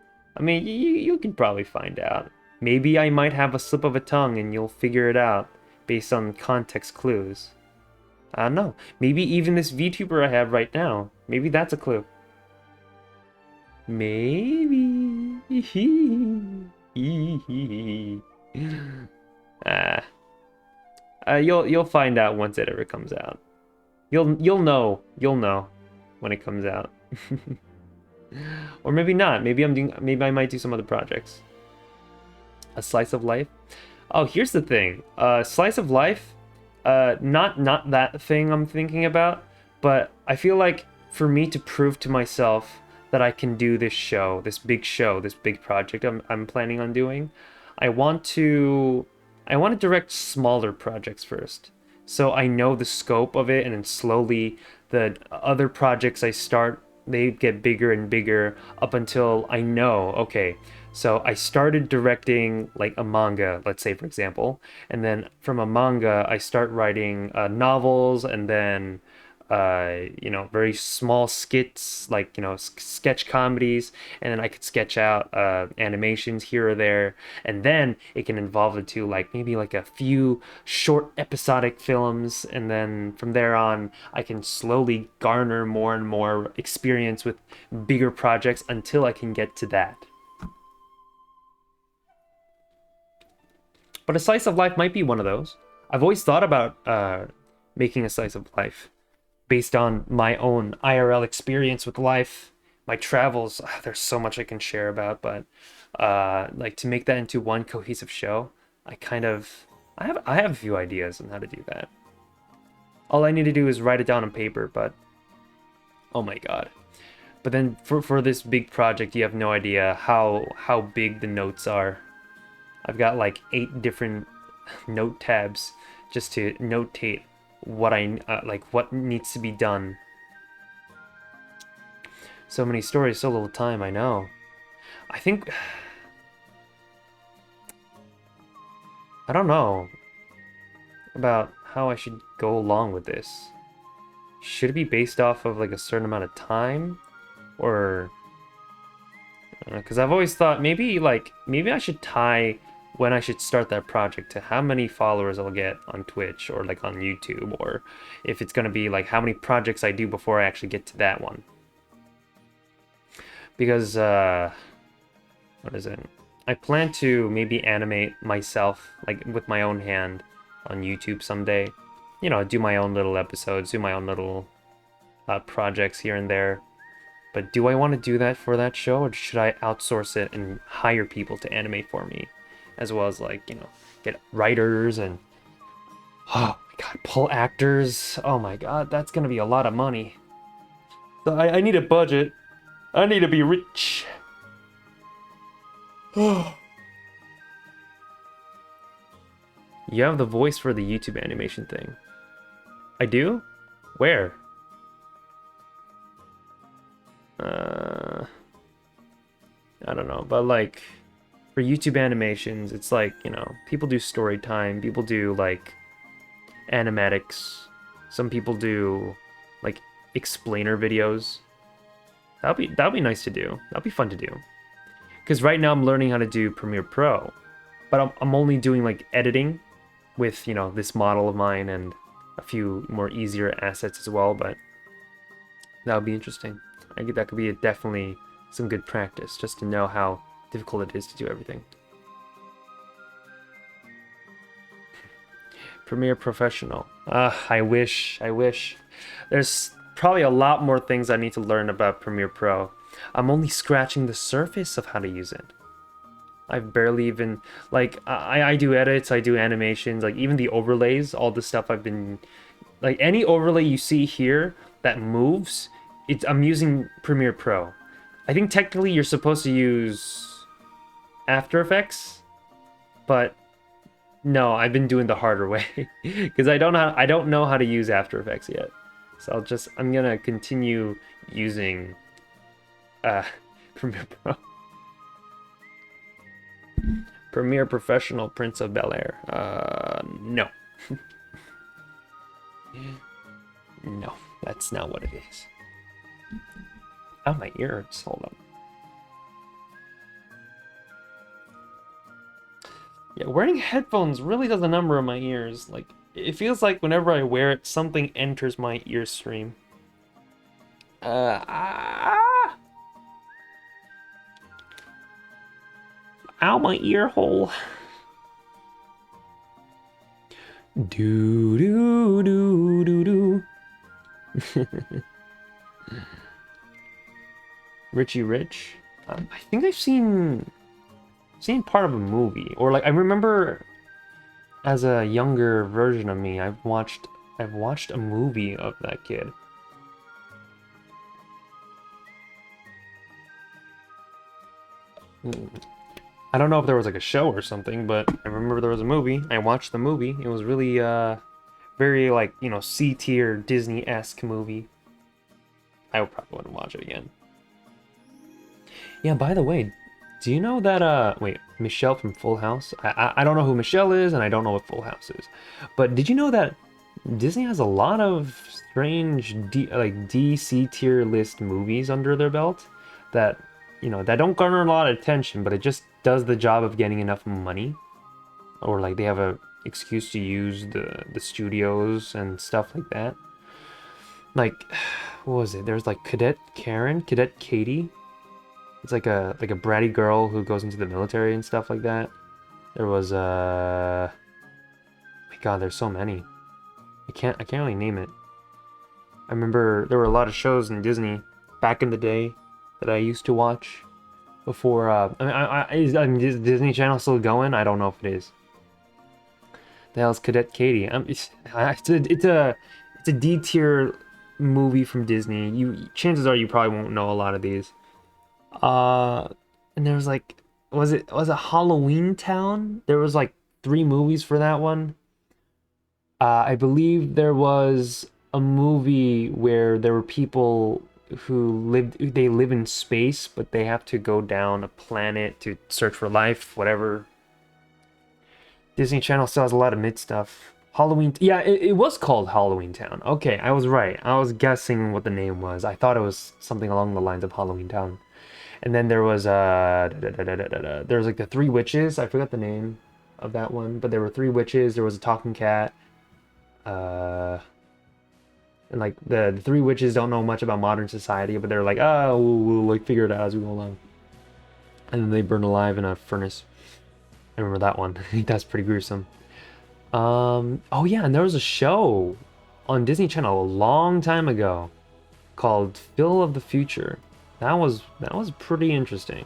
You can probably find out. Maybe I might have a slip of a tongue and you'll figure it out based on context clues. I don't know. Maybe even this VTuber I have right now. Maybe that's a clue. Maybe. You'll find out once it ever comes out. You'll know when it comes out. Or maybe not. Maybe I might do some other projects. A slice of life. Oh, here's the thing. Slice of life. Not that thing I'm thinking about, but I feel like for me to prove to myself that I can do this big project I'm planning on doing, I want to direct smaller projects first, so I know the scope of it, and then slowly the other projects I start, they get bigger and bigger up until I know, okay, so I started directing like a manga, let's say for example, and then from a manga I start writing novels, and then very small skits, like sketch comedies, and then I could sketch out animations here or there, and then it can evolve into like maybe like a few short episodic films, and then from there on I can slowly garner more and more experience with bigger projects until I can get to that. But a slice of life might be one of those. I've always thought about making a slice of life based on my own IRL experience with life, my travels. There's so much I can share about, but like to make that into one cohesive show, I have a few ideas on how to do that. All I need to do is write it down on paper, but oh my god. But then for this big project, you have no idea how big the notes are. I've got like 8 different note tabs just to notate what what needs to be done. So many stories, so little time, I know. I think I don't know about how I should go along with this. Should it be based off of like a certain amount of time, or because I've always thought maybe I should tie when I should start that project to how many followers I'll get on Twitch or like on YouTube, or if it's gonna be like how many projects I do before I actually get to that one. because what is it? I plan to maybe animate myself, like with my own hand, on YouTube someday. You know, do my own little episodes, do my own little projects here and there. But do I want to do that for that show, or should I outsource it and hire people to animate for me, as well as like, you know, get writers and oh my god, pull actors. Oh my god, that's gonna be a lot of money. So I need a budget. I need to be rich. You have the voice for the YouTube animation thing. I do? Where? I don't know, but like for YouTube animations, it's like, you know, people do story time, people do like animatics, some people do like explainer videos. That'll be nice to do. That'll be fun to do. Because right now I'm learning how to do Premiere Pro, but I'm only doing like editing with, you know, this model of mine and a few more easier assets as well, but that would be interesting. I think that could be definitely some good practice, just to know how difficult it is to do everything. Premiere Professional. I wish. There's probably a lot more things I need to learn about Premiere Pro. I'm only scratching the surface of how to use it. I've barely even, like, I do edits, I do animations, like, even the overlays, all the stuff I've been, like, any overlay you see here that moves, I'm using Premiere Pro. I think technically you're supposed to use After Effects, but no, I've been doing the harder way because I don't know how to use After Effects yet. So I'm gonna continue using Premiere Pro. Premiere Professional Prince of Bel-Air. No. No, that's not what it is. Oh, my ears. Hold on. Yeah, wearing headphones really does a number on my ears. Like, it feels like whenever I wear it, something enters my ear stream. Ow, my ear hole. Do do do do do. Richie Rich. I think I've seen part of a movie, or like I remember as a younger version of me, I've watched a movie of that kid. I don't know if there was like a show or something, but I remember there was a movie. I watched the movie. It was really very like, you know, C-tier Disney-esque movie. I probably wouldn't watch it again. Yeah, by the way, do you know that wait, Michelle from Full House? I don't know who Michelle is, and I don't know what Full House is. But did you know that Disney has a lot of strange DC tier list movies under their belt that, you know, that don't garner a lot of attention, but it just does the job of getting enough money, or like they have a excuse to use the studios and stuff like that. Like, what was it? There's like Cadet Katie. It's like a bratty girl who goes into the military and stuff like that. There was oh my god, there's so many. I can't really name it. I remember there were a lot of shows in Disney back in the day that I used to watch before. Is Disney Channel still going? I don't know if it is. The hell's Cadet Katie? It's a D tier movie from Disney. Chances are you probably won't know a lot of these. And there was like, was it Halloween Town? There was like 3 movies for that one. I believe there was a movie where there were people who live in space, but they have to go down a planet to search for life, whatever. Disney Channel still has a lot of mid stuff. Halloween, yeah, it was called Halloween Town. Okay, I was right. I was guessing what the name was. I thought it was something along the lines of Halloween Town. And then there was there was like the 3 witches. I forgot the name of that one, but there were 3 witches. There was a talking cat. And like the three witches don't know much about modern society, but they're like, oh, we'll like figure it out as we go along. And then they burn alive in a furnace. I remember that one. I think that's pretty gruesome. Oh yeah, and there was a show on Disney Channel a long time ago called Phil of the Future. That was pretty interesting.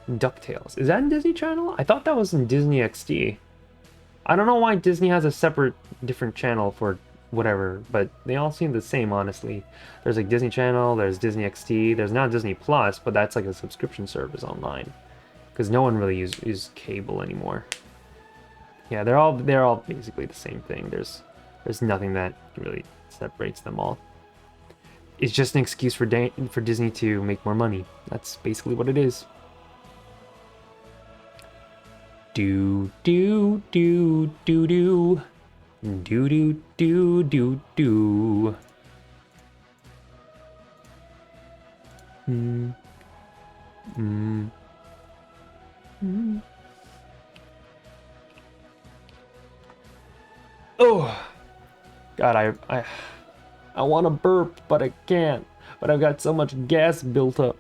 DuckTales. Is that in Disney Channel? I thought that was in Disney XD. I don't know why Disney has a separate, different channel for whatever, but they all seem the same, honestly. There's like Disney Channel, there's Disney XD, there's not Disney Plus, but that's like a subscription service online. Because no one really uses cable anymore. Yeah, they're all basically the same thing. There's nothing that really separates them all. It's just an excuse for Disney to make more money. That's basically what it is. Do do do do do do do do do do. Hmm. Hmm. Hmm. Oh, God, I want to burp, but I can't. But I've got so much gas built up.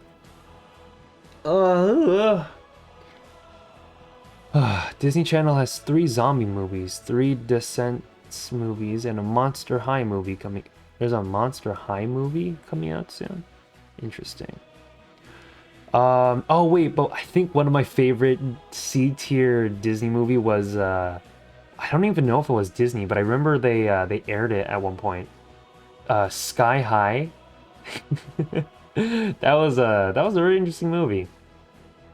Disney Channel has 3 zombie movies, 3 Descents movies, and a Monster High movie coming. There's a Monster High movie coming out soon. Interesting. Oh wait, but I think one of my favorite C-tier Disney movie was I don't even know if it was Disney, but I remember they aired it at one point. Sky High. That was a very interesting movie.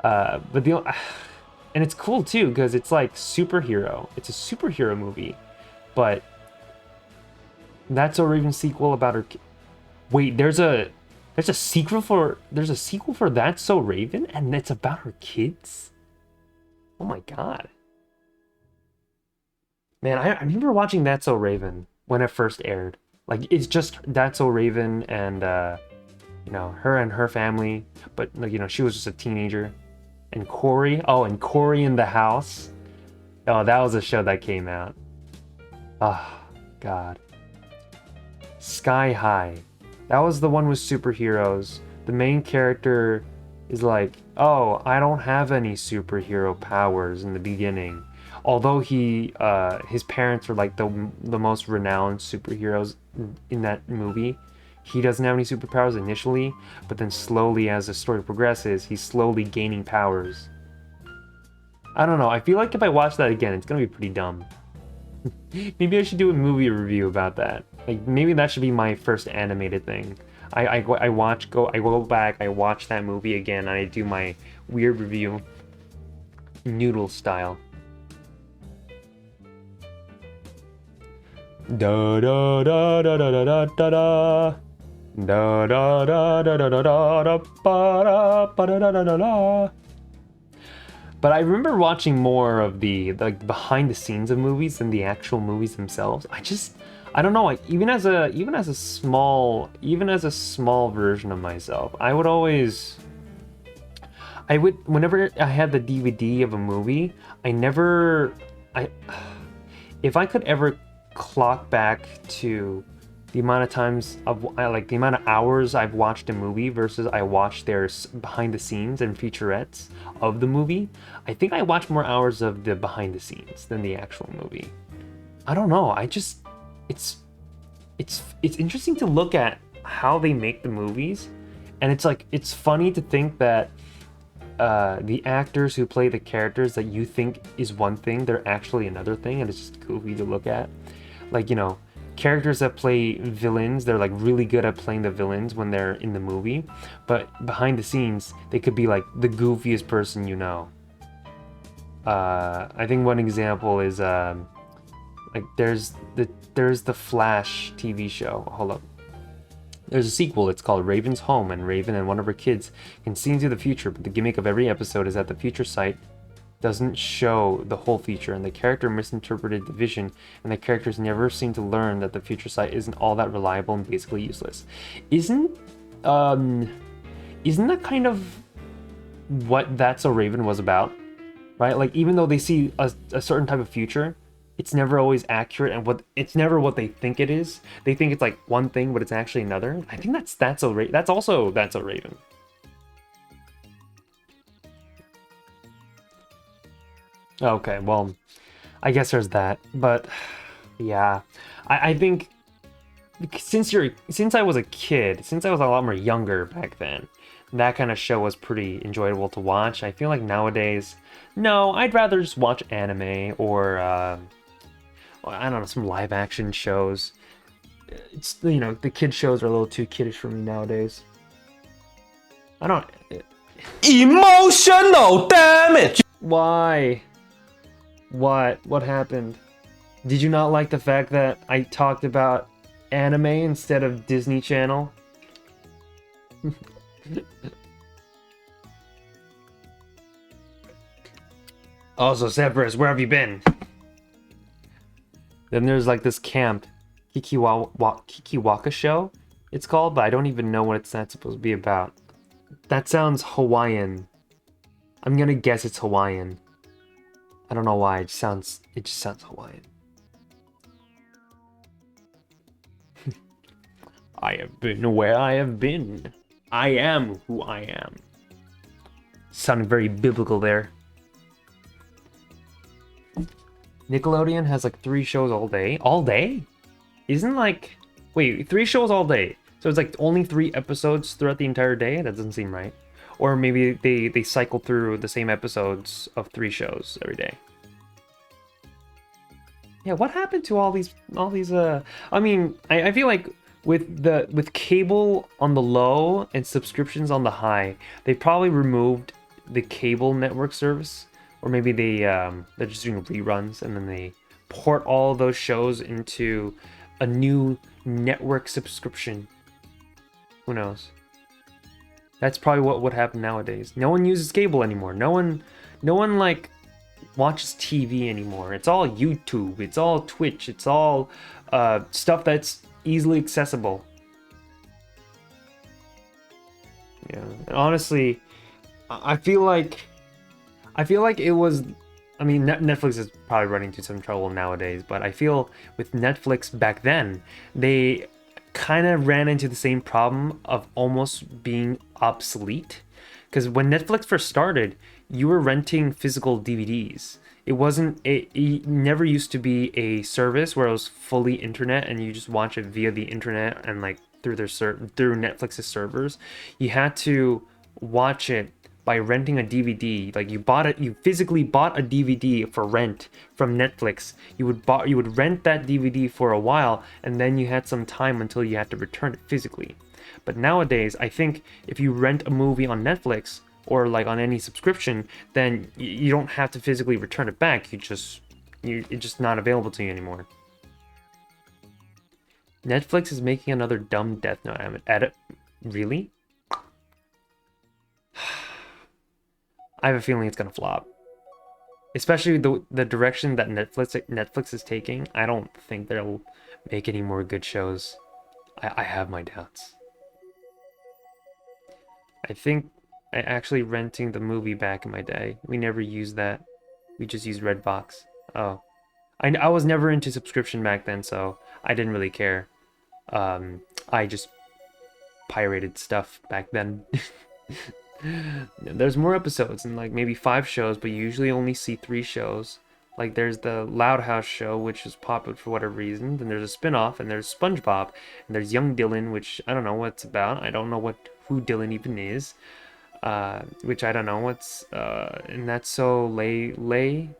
But and it's cool too because it's like superhero. It's a superhero movie, but That's a Raven sequel about her. Wait, there's a sequel for That's So Raven, and it's about her kids. Oh my god, man! I remember watching That's So Raven when it first aired. Like it's just That's So Raven and her and her family, but like she was just a teenager. And Corey, and Corey in the House. Oh, that was a show that came out. Oh, God. Sky High. That was the one with superheroes. The main character is like, oh, I don't have any superhero powers in the beginning. Although his parents are like the most renowned superheroes in that movie. He doesn't have any superpowers initially, but then slowly as the story progresses, he's slowly gaining powers. I don't know, I feel like if I watch that again, it's gonna be pretty dumb. Maybe I should do a movie review about that. Like, maybe that should be my first animated thing. I go back, I watch that movie again, and I do my weird review. Noodle style. Da da da da da da da da. Da da da da da da da da ba da da da da da. But I remember watching more of the behind the scenes of movies than the actual movies themselves. I don't know, like even as a small version of myself, whenever I had the DVD of a movie, if I could ever clock back to the amount of times the amount of hours I've watched a movie versus I watched their behind the scenes and featurettes of the movie, I think I watch more hours of the behind the scenes than the actual movie. I don't know. It's interesting to look at how they make the movies, and it's funny to think that the actors who play the characters that you think is one thing, they're actually another thing, and it's just goofy to look at. Like, characters that play villains, they're like really good at playing the villains when they're in the movie, but behind the scenes they could be like the goofiest person I think one example is like there's the Flash TV show. Hold up. There's a sequel, it's called Raven's Home, and Raven and one of her kids can see into the future, but the gimmick of every episode is that the future sight doesn't show the whole future, and the character misinterpreted the vision, and the characters never seem to learn that the future sight isn't all that reliable and basically useless. Isn't that kind of what That's So Raven was about? Right? Like, even though they see a certain type of future, it's never always accurate, and it's never what they think it is. They think it's like one thing, but it's actually another. I think that's also That's a Raven. Okay, well, I guess there's that, but yeah, I think since I was a kid, since I was a lot more younger back then, that kind of show was pretty enjoyable to watch. I feel like nowadays, no, I'd rather just watch anime or I don't know, some live action shows. It's, you know, the kid shows are a little too kiddish for me nowadays. I don't. Emotional damage! Why? What happened? Did you not like the fact that I talked about anime instead of Disney Channel? Also, Severus, where have you been? Then there's like this camp, Kikiwaka show, it's called, but I don't even know what it's not supposed to be about. That sounds Hawaiian. I'm gonna guess it's Hawaiian. I don't know why, it just sounds Hawaiian. I have been where I have been. I am who I am. Sounded very biblical there. Nickelodeon has like 3 shows all day. All day? Isn't like... Wait, 3 shows all day. So it's like only 3 episodes throughout the entire day? That doesn't seem right. Or maybe they cycle through the same episodes of 3 shows every day. Yeah, what happened to all these I mean, I feel like with cable on the low and subscriptions on the high, they probably removed the cable network service, or maybe they're just doing reruns and then they port all of those shows into a new network subscription. Who knows? That's probably what would happen nowadays. No one uses cable anymore. No one like watches TV anymore. It's all YouTube. It's all Twitch. It's all stuff that's easily accessible. Yeah, and honestly, I feel like it was. I mean, Netflix is probably running into some trouble nowadays, but I feel with Netflix back then, they kind of ran into the same problem of almost being obsolete. Because when Netflix first started, you were renting physical DVDs. It never used to be a service where it was fully internet and you just watch it via the internet and like through through Netflix's servers. You had to watch it by renting a DVD. Like you physically bought a DVD for rent from Netflix. You would rent that DVD for a while, and then you had some time until you had to return it physically. But nowadays, I think if you rent a movie on Netflix or like on any subscription, then you don't have to physically return it back. It's just not available to you anymore. Netflix is making another dumb Death Note edit. Really? I have a feeling it's gonna flop. Especially the direction that Netflix is taking. I don't think they'll make any more good shows. I have my doubts. I think I actually renting the movie back in my day. We never used that. We just used Redbox. Oh. I was never into subscription back then, so I didn't really care. I just pirated stuff back then. There's more episodes and like maybe 5 shows, but you usually only see 3 shows. Like there's the Loud House show, which is popular for whatever reason. Then there's a spin-off, and there's SpongeBob, and there's Young Dylan, which I don't know what it's about. I don't know who Dylan even is. Which I don't know what's and that's so Lay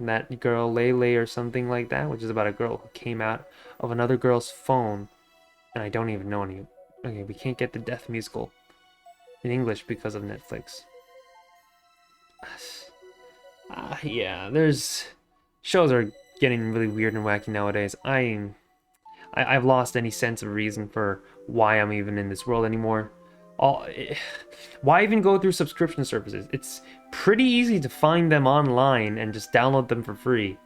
that girl Lay or something like that, which is about a girl who came out of another girl's phone, and I don't even know any. Okay, we can't get the Death musical in English because of Netflix. Yeah, there's shows are getting really weird and wacky nowadays. I've lost any sense of reason for why I'm even in this world anymore. Why even go through subscription services? It's pretty easy to find them online and just download them for free.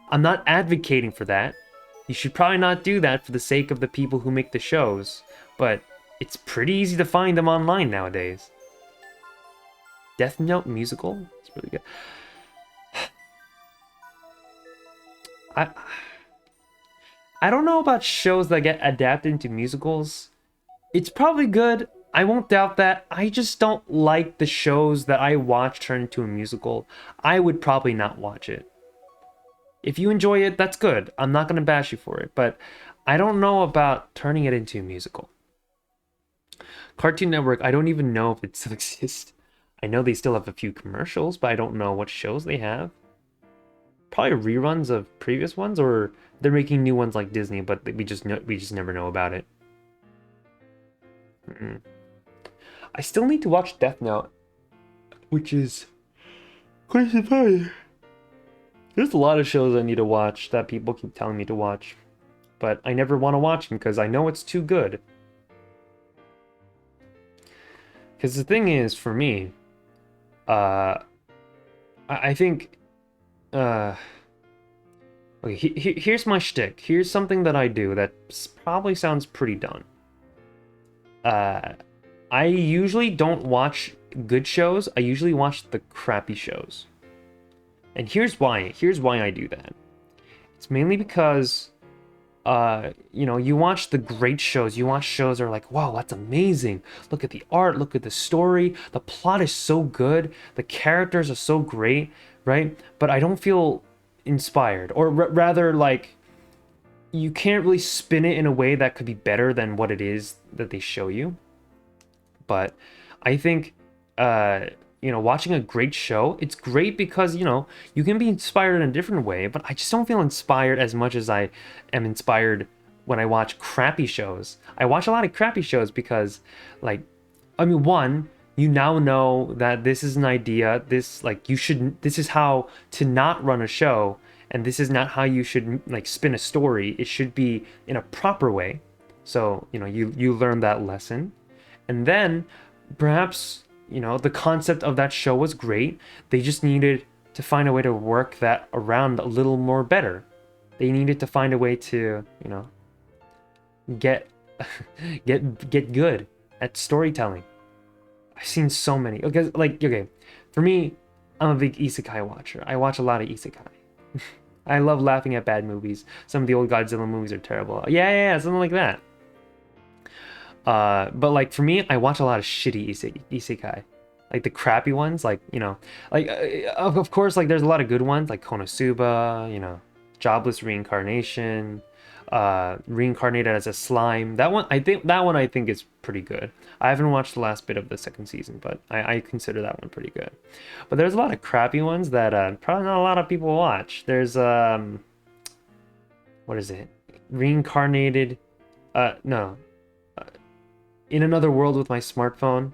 I'm not advocating for that. You should probably not do that for the sake of the people who make the shows, but it's pretty easy to find them online nowadays. Death Note musical? It's really good. I I don't know about shows that get adapted into musicals. It's probably good. I won't doubt that. I just don't like the shows that I watch turn into a musical. I would probably not watch it. If you enjoy it, that's good. I'm not going to bash you for it, but I don't know about turning it into a musical. Cartoon Network, I don't even know if it still exists. I know they still have a few commercials, but I don't know what shows they have. Probably reruns of previous ones, or they're making new ones like Disney, but we just never know about it. Mm-mm. I still need to watch Death Note, which is quite surprising. There's a lot of shows I need to watch that people keep telling me to watch, but I never want to watch them because I know it's too good. Because the thing is, for me, I think, uh, okay, here's my shtick. Here's something that I do that probably sounds pretty dumb. I usually don't watch good shows. I usually watch the crappy shows. And here's why. Here's why I do that. It's mainly because, you watch the great shows. You watch shows that are like, wow, that's amazing. Look at the art. Look at the story. The plot is so good. The characters are so great, right? But I don't feel inspired. Or rather, like, you can't really spin it in a way that could be better than what it is that they show you. But I think, watching a great show, it's great because, you can be inspired in a different way, but I just don't feel inspired as much as I am inspired when I watch crappy shows. I watch a lot of crappy shows because, like, one, you now know that this is an idea, this is how to not run a show, and this is not how you should, like, spin a story. It should be in a proper way. So, you learn that lesson. And then perhaps, the concept of that show was great. They just needed to find a way to work that around a little more better. They needed to find a way to, get get good at storytelling. I've seen so many. Okay, for me, I'm a big isekai watcher. I watch a lot of isekai. I love laughing at bad movies. Some of the old Godzilla movies are terrible. Yeah, something like that. But like for me, I watch a lot of shitty isekai, like the crappy ones. Like of course, like there's a lot of good ones like Konosuba, Jobless Reincarnation, Reincarnated as a Slime. That one I think is pretty good. I haven't watched the last bit of the second season, but I consider that one pretty good. But there's a lot of crappy ones that probably not a lot of people watch. There's what is it? Reincarnated, no. In Another World with My Smartphone.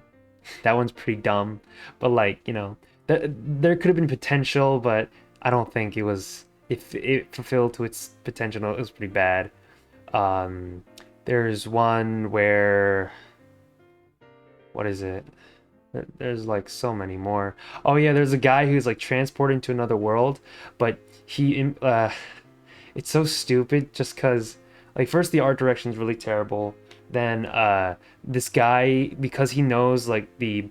That one's pretty dumb, but like, there could have been potential, but I don't think it was, if it fulfilled to its potential, it was pretty bad. There's one where, what is it? There's like so many more. Oh yeah, there's a guy who's like transported to another world, but it's so stupid just because, like, first the art direction is really terrible. Then this guy, because he knows like the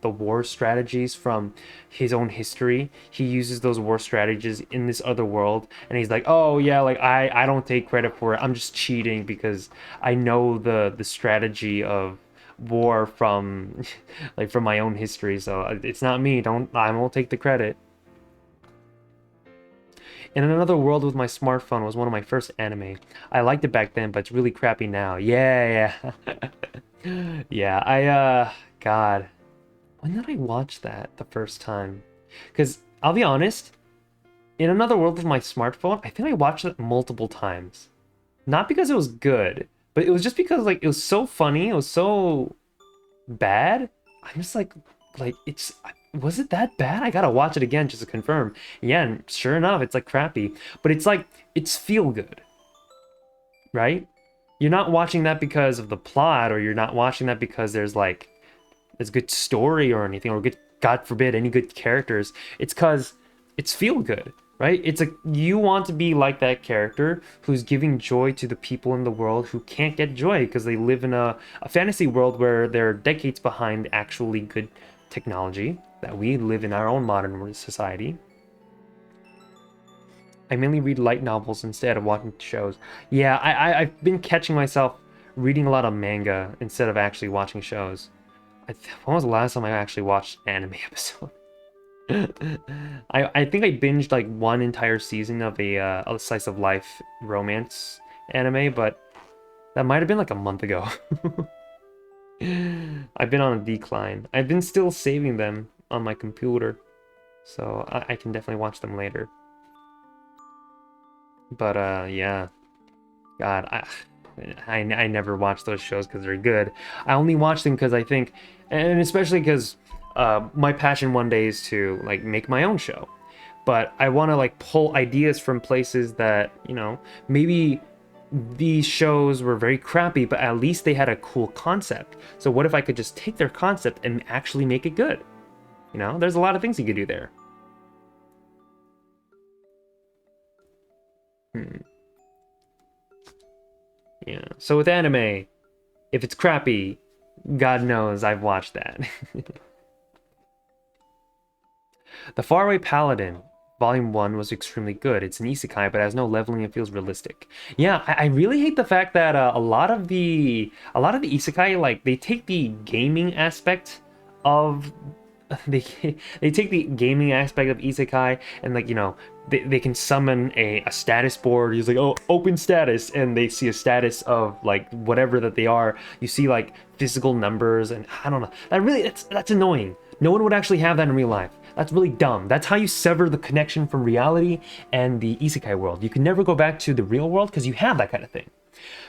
war strategies from his own history, he uses those war strategies in this other world, and he's like, oh yeah, like I don't take credit for it. I'm just cheating because I know the strategy of war from like from my own history, so it's not me. I won't take the credit. In Another World with My Smartphone was one of my first anime. I liked it back then, but it's really crappy now. Yeah. Yeah, God. When did I watch that the first time? Because, I'll be honest, In Another World with My Smartphone, I think I watched it multiple times. Not because it was good, but it was just because, like, it was so funny, it was so bad. I'm just like, was it that bad? I gotta watch it again just to confirm. Yeah, and sure enough, it's like crappy. But it's like, it's feel good, right? You're not watching that because of the plot, or you're not watching that because there's good story or anything, or good, God forbid, any good characters. It's because it's feel good, right? It's like you want to be like that character who's giving joy to the people in the world who can't get joy because they live in a fantasy world where they're decades behind actually good technology that we live in our own modern society. I mainly read light novels instead of watching shows. Yeah, I've been catching myself reading a lot of manga instead of actually watching shows. When was the last time I actually watched an anime episode? I think I binged like one entire season of a slice of life romance anime, but that might have been like a month ago. I've been on a decline. I've been still saving them on my computer, so I can definitely watch them later. But yeah, God, I never watch those shows because they're good. I only watch them because I think, and especially because my passion one day is to like make my own show. But I want to like pull ideas from places that, you know, maybe these shows were very crappy, but at least they had a cool concept. So what if I could just take their concept and actually make it good? You know, there's a lot of things you could do there. Hmm. Yeah. So with anime, if it's crappy, God knows I've watched that. The Faraway Paladin, Volume 1 was extremely good. It's an isekai, but has no leveling and feels realistic. Yeah, I really hate the fact that a lot of the isekai, like, they take the gaming aspect of they they take the gaming aspect of isekai and, like, you know, they can summon a status board. He's like, oh, open status, and they see a status of like whatever that they are. You see like physical numbers, and I don't know, that's annoying. No one would actually have that in real life. That's really dumb. That's how you sever the connection from reality and the isekai world. You can never go back to the real world because you have that kind of thing.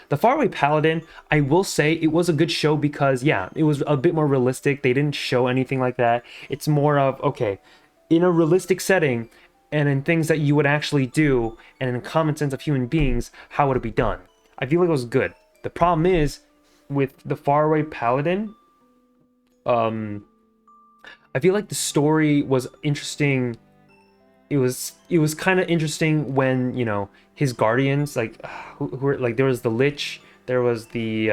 The Faraway Paladin, I will say it was a good show because, yeah, it was a bit more realistic. They didn't show anything like that. It's more of, okay, in a realistic setting and in things that you would actually do and in the common sense of human beings, how would it be done? I feel like it was good. The problem is with the Faraway Paladin, um, I feel like the story was interesting. It was kind of interesting when, you know, his guardians, like, who were like, there was the Lich, there was the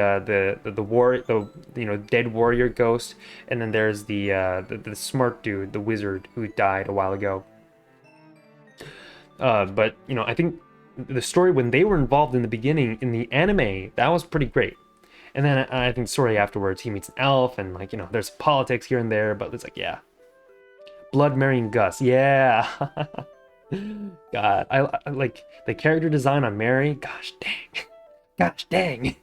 war, the, you know, dead warrior ghost, and then there's the smart dude, the wizard who died a while ago. But you know, I think the story when they were involved in the beginning in the anime, that was pretty great. And then I think the story afterwards, he meets an elf, and, like, you know, there's politics here and there, but it's like, yeah, Blood marrying Gus, yeah. God, I like the character design on Mary. Gosh dang, gosh dang.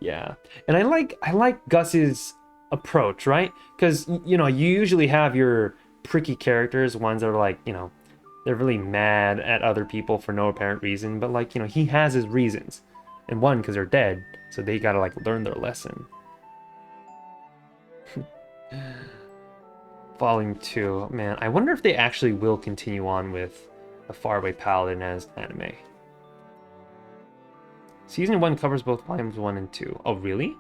Yeah, and I like Gus's approach, right? Because, you know, you usually have your pricky characters, ones that are like, you know, they're really mad at other people for no apparent reason, but, like, you know, he has his reasons, and one, because they're dead, so they gotta like learn their lesson. Volume 2, man, I wonder if they actually will continue on with the Faraway Paladin as anime. Season 1 covers both volumes 1 and 2. Oh, really?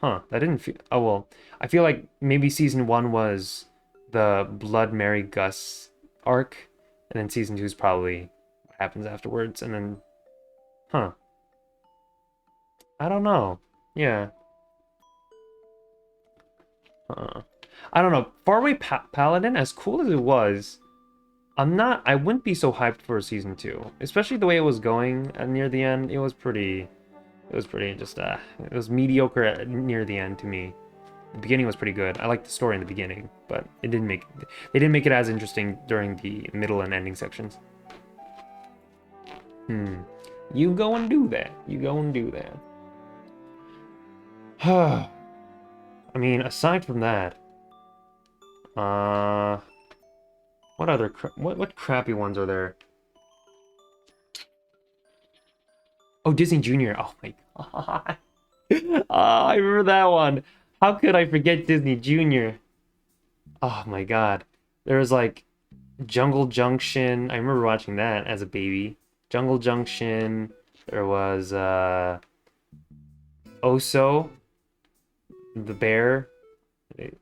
Huh, that didn't feel... Oh, well, I feel like maybe Season 1 was the Blood Mary Gus arc, and then Season 2 is probably what happens afterwards, and then... Huh. I don't know. Yeah. I don't know. Faraway Paladin, as cool as it was, I wouldn't be so hyped for season 2. Especially the way it was going near the end. It was pretty just, it was mediocre near the end to me. The beginning was pretty good. I liked the story in the beginning, but they didn't make it as interesting during the middle and ending sections. You go and do that. You go and do that. I mean, aside from that, uh, what other what crappy ones are there? Oh, Disney Junior. Oh my God. Ah, I remember that one. How could I forget Disney Junior? Oh my God. There was like Jungle Junction. I remember watching that as a baby. Jungle Junction. There was Oso, the bear.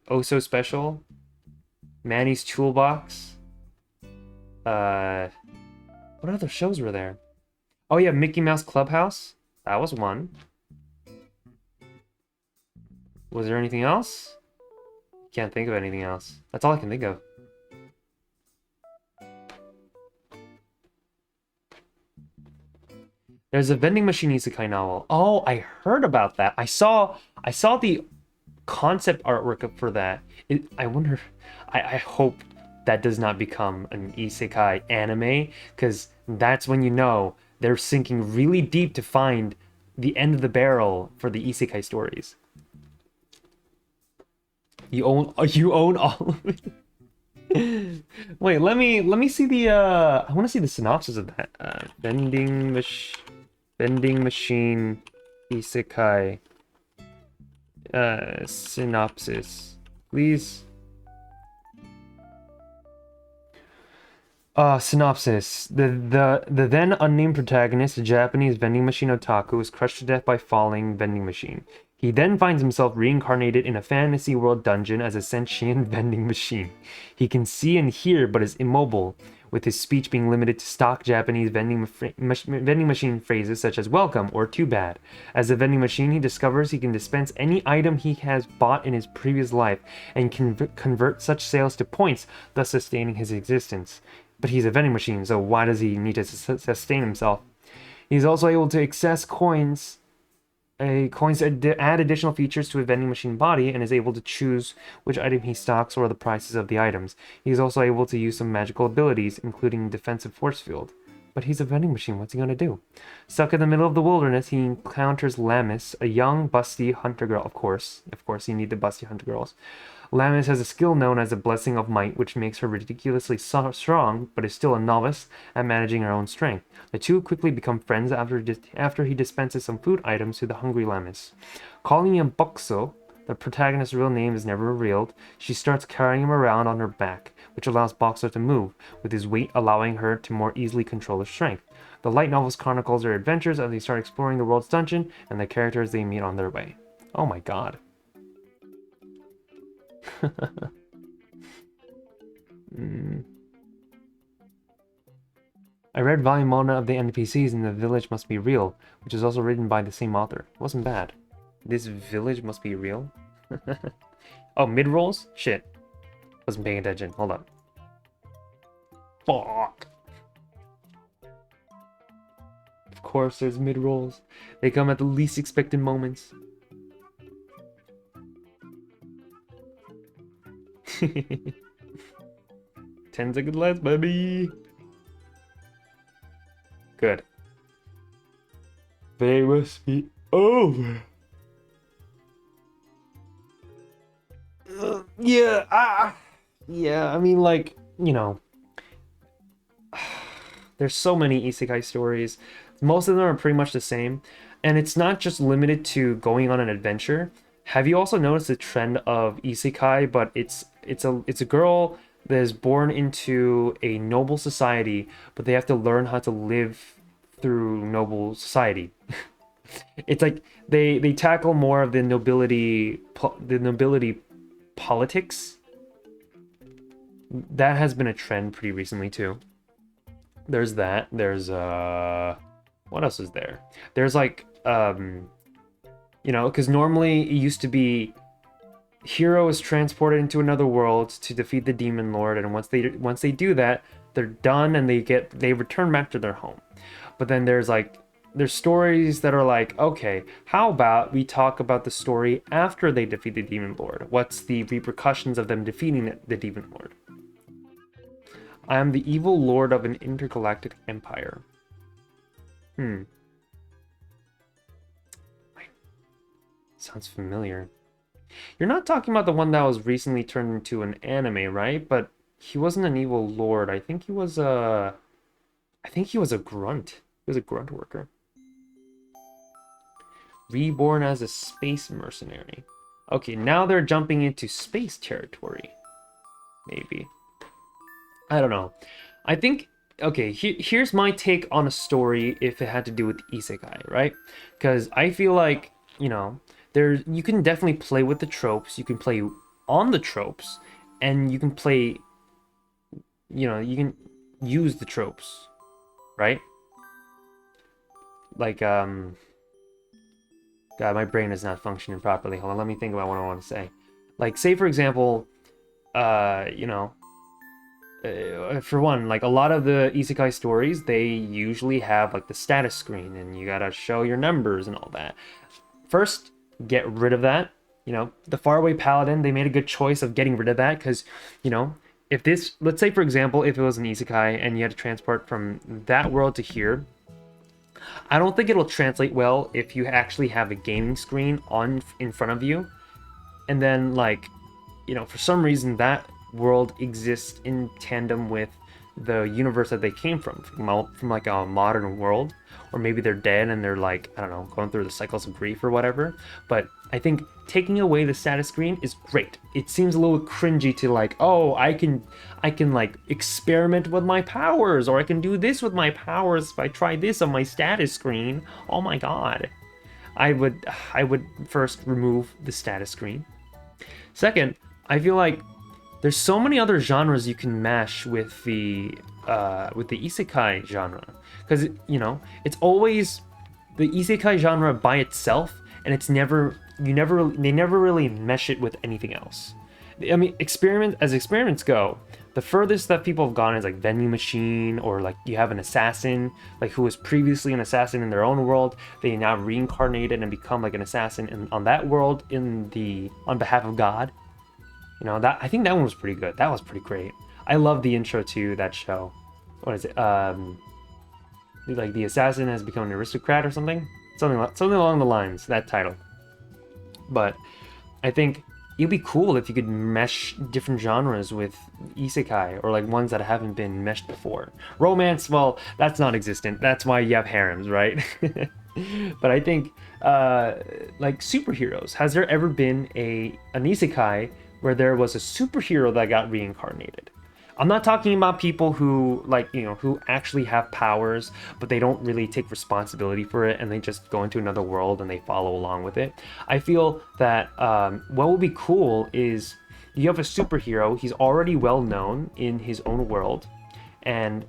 Oso Special. Manny's Toolbox. Uh, what other shows were there? Oh yeah, Mickey Mouse Clubhouse. That was one. Was there anything else? Can't think of anything else. That's all I can think of. There's a vending machine isekai novel. Oh, I heard about that. I saw the concept artwork for that. I wonder. I hope that does not become an isekai anime, because that's when you know they're sinking really deep to find the end of the barrel for the isekai stories. You own all of it. Wait, let me see the I want to see the synopsis of that. Vending machine isekai synopsis. Please. Synopsis. The then unnamed protagonist, a Japanese vending machine otaku, is crushed to death by falling vending machine. He then finds himself reincarnated in a fantasy world dungeon as a sentient vending machine. He can see and hear but is immobile, with his speech being limited to stock Japanese vending machine phrases such as welcome or too bad. As a vending machine, he discovers he can dispense any item he has bought in his previous life and can convert such sales to points, thus sustaining his existence. But he's a vending machine, so why does he need to sustain himself? He's also able to access coins add additional features to his vending machine body, and is able to choose which item he stocks or the prices of the items. He's also able to use some magical abilities, including defensive force field. But he's a vending machine, what's he gonna do? Stuck in the middle of the wilderness, he encounters Lamis, a young, busty hunter girl. Of course, you need the busty hunter girls. Lamis has a skill known as the Blessing of Might, which makes her ridiculously strong, but is still a novice at managing her own strength. The two quickly become friends after he dispenses some food items to the hungry Lamis. Calling him Boxo, the protagonist's real name is never revealed, she starts carrying him around on her back, which allows Boxo to move, with his weight allowing her to more easily control her strength. The light novels chronicles their adventures as they start exploring the world's dungeon and the characters they meet on their way. Oh my god. I read volume 1 of the NPCs in The Village Must Be Real, which is also written by the same author. It wasn't bad. This village must be real? Oh, mid-rolls? Shit. Wasn't paying attention. Hold on. Fuck. Of course there's mid-rolls. They come at the least expected moments. Ten seconds left, baby. Good. They must be over. Yeah, yeah. I mean, like, you know, there's so many isekai stories. Most of them are pretty much the same, and it's not just limited to going on an adventure. Have you also noticed the trend of isekai? But it's a girl that is born into a noble society, but they have to learn how to live through noble society. It's like they tackle more of the nobility politics. That has been a trend pretty recently too. There's that. There's what else is there? There's like you know, because normally it used to be hero is transported into another world to defeat the demon lord, and once they do that, they're done and they return back to their home. But then there's stories that are like, okay, how about we talk about the story after they defeat the demon lord? What's the repercussions of them defeating the demon lord? I am the evil lord of an intergalactic empire. Sounds familiar. You're not talking about the one that was recently turned into an anime, right? But he wasn't an evil lord. I think he was a grunt. He was a grunt worker. Reborn as a space mercenary. Okay, now they're jumping into space territory. Maybe. I don't know. I think, okay, here's my take on a story if it had to do with isekai, right? Because I feel like, you know, you can definitely play with the tropes, you can play on the tropes, and you can play, you know, you can use the tropes, right? Like, God, my brain is not functioning properly. Hold on, let me think about what I want to say. Like, say for example, you know, for one, like a lot of the isekai stories, they usually have like the status screen and you gotta show your numbers and all that. First, get rid of that. You know, the Faraway Paladin, they made a good choice of getting rid of that because, you know, if this, let's say for example, if it was an isekai and you had to transport from that world to here, I don't think it'll translate well if you actually have a gaming screen on in front of you, and then like, you know, for some reason that world exists in tandem with the universe that they came from like a modern world, or maybe they're dead and they're like, I don't know, going through the cycles of grief or whatever. But I think taking away the status screen is great. It seems a little cringy to like, oh, I can like experiment with my powers, or I can do this with my powers if I try this on my status screen. Oh my god. I would first remove the status screen. Second, I feel like there's so many other genres you can mash with the isekai genre, because you know it's always the isekai genre by itself, and it's never they never really mesh it with anything else. I mean, experiments go, the furthest that people have gone is like vending machine, or like you have an assassin like who was previously an assassin in their own world. They now reincarnated and become like an assassin on that world on behalf of God. You know, that I think that one was pretty good. That was pretty great. I love the intro to that show. What is it? Like the assassin has become an aristocrat or something. Something along the lines, that title. But I think it'd be cool if you could mesh different genres with isekai, or like ones that haven't been meshed before. Romance, well, that's non-existent. That's why you have harems, right? But I think like superheroes. Has there ever been an isekai where there was a superhero that got reincarnated? I'm not talking about people who, like, you know, who actually have powers, but they don't really take responsibility for it and they just go into another world and they follow along with it. I feel that what would be cool is you have a superhero, he's already well known in his own world, and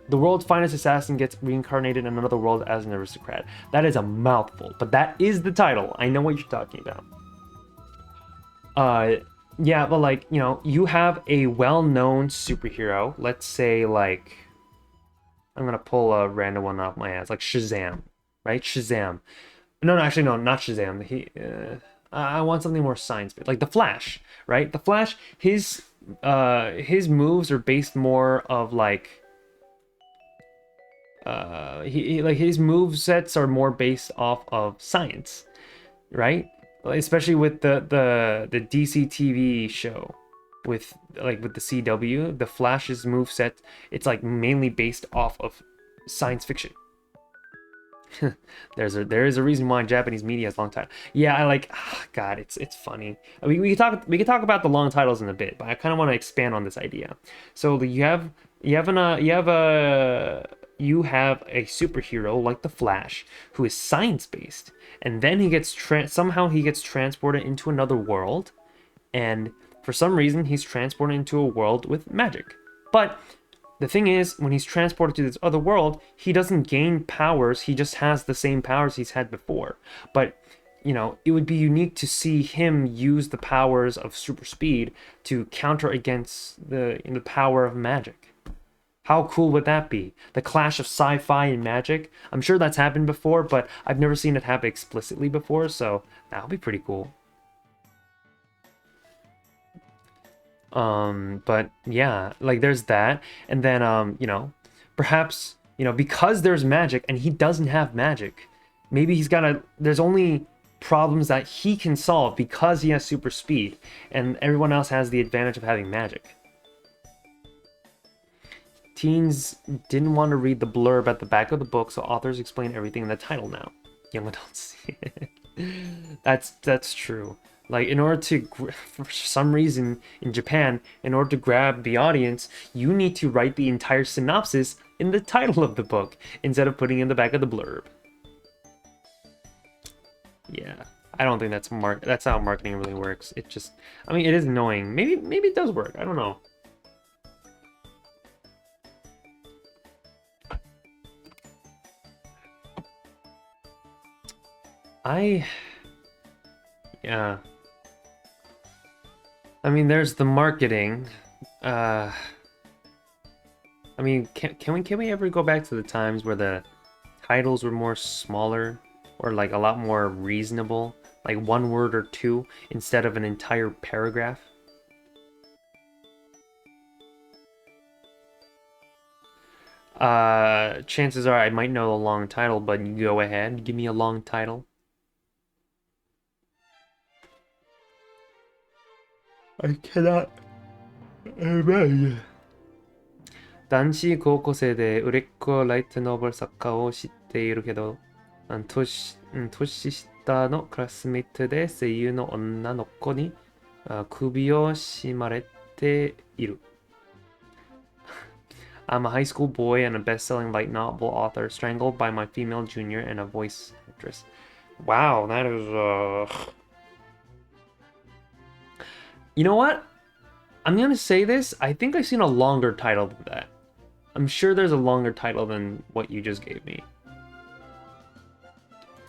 the world's finest assassin gets reincarnated in another world as an aristocrat. That is a mouthful, but that is the title. I know what you're talking about. Yeah, but like, you know, you have a well-known superhero. Let's say like, I'm gonna pull a random one off my ass, like Shazam, right? Shazam. No, actually, no, not Shazam. I want something more science-based, like the Flash, right? The Flash, his moves are based more of like, like his move sets are more based off of science, right? Especially with the DC TV show, with the CW, the Flash's move set, it's like mainly based off of science fiction. There is a reason why Japanese media has long title. Yeah, I like, God, it's funny. I mean, we can talk about the long titles in a bit, but I kind of want to expand on this idea. So you have a superhero like the Flash who is science-based, and then somehow he gets transported into another world, and for some reason he's transported into a world with magic. But the thing is, when he's transported to this other world, he doesn't gain powers, he just has the same powers he's had before. But, you know, it would be unique to see him use the powers of super speed to counter against the power of magic. How cool would that be? The clash of sci-fi and magic. I'm sure that's happened before, but I've never seen it happen explicitly before, so that would be pretty cool. But yeah, like there's that, and then you know, perhaps, you know, because there's magic and he doesn't have magic, maybe there's only problems that he can solve because he has super speed, and everyone else has the advantage of having magic. Teens didn't want to read the blurb at the back of the book, so authors explain everything in the title now. Young adults. That's true. Like, for some reason in Japan, in order to grab the audience, you need to write the entire synopsis in the title of the book instead of putting in the back of the blurb. Yeah, I don't think that's how marketing really works. It just, I mean, it is annoying. Maybe it does work. I don't know. Yeah. I mean, there's the marketing. I mean, can we ever go back to the times where the titles were more smaller or like a lot more reasonable, like one word or two instead of an entire paragraph? Chances are I might know the long title, but you go ahead, give me a long title. I cannot imagine. 男子高校生で売れっ子ライトノーベル作家を知っているけど、年下のクラスメイトで声優の女の子に首を絞まれている。I'm a high school boy and a best-selling light novel author, strangled by my female junior and a voice actress. Wow, that is, You know what? I'm gonna say this. I think I've seen a longer title than that. I'm sure there's a longer title than what you just gave me.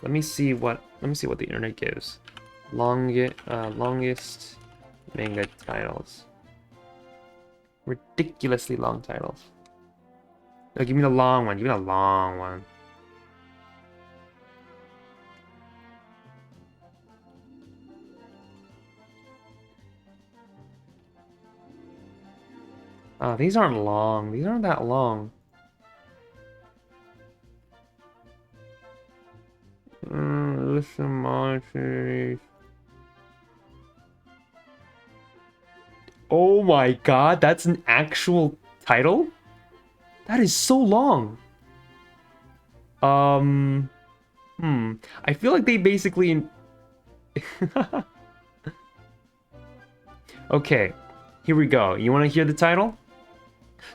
Let me see what the internet gives. Longest manga titles. Ridiculously long titles. No, give me the long one. Give me the long one. Oh, these aren't long. These aren't that long. Listen, my series. Oh my god, that's an actual title? That is so long. I feel like they basically... Okay, here we go. You want to hear the title?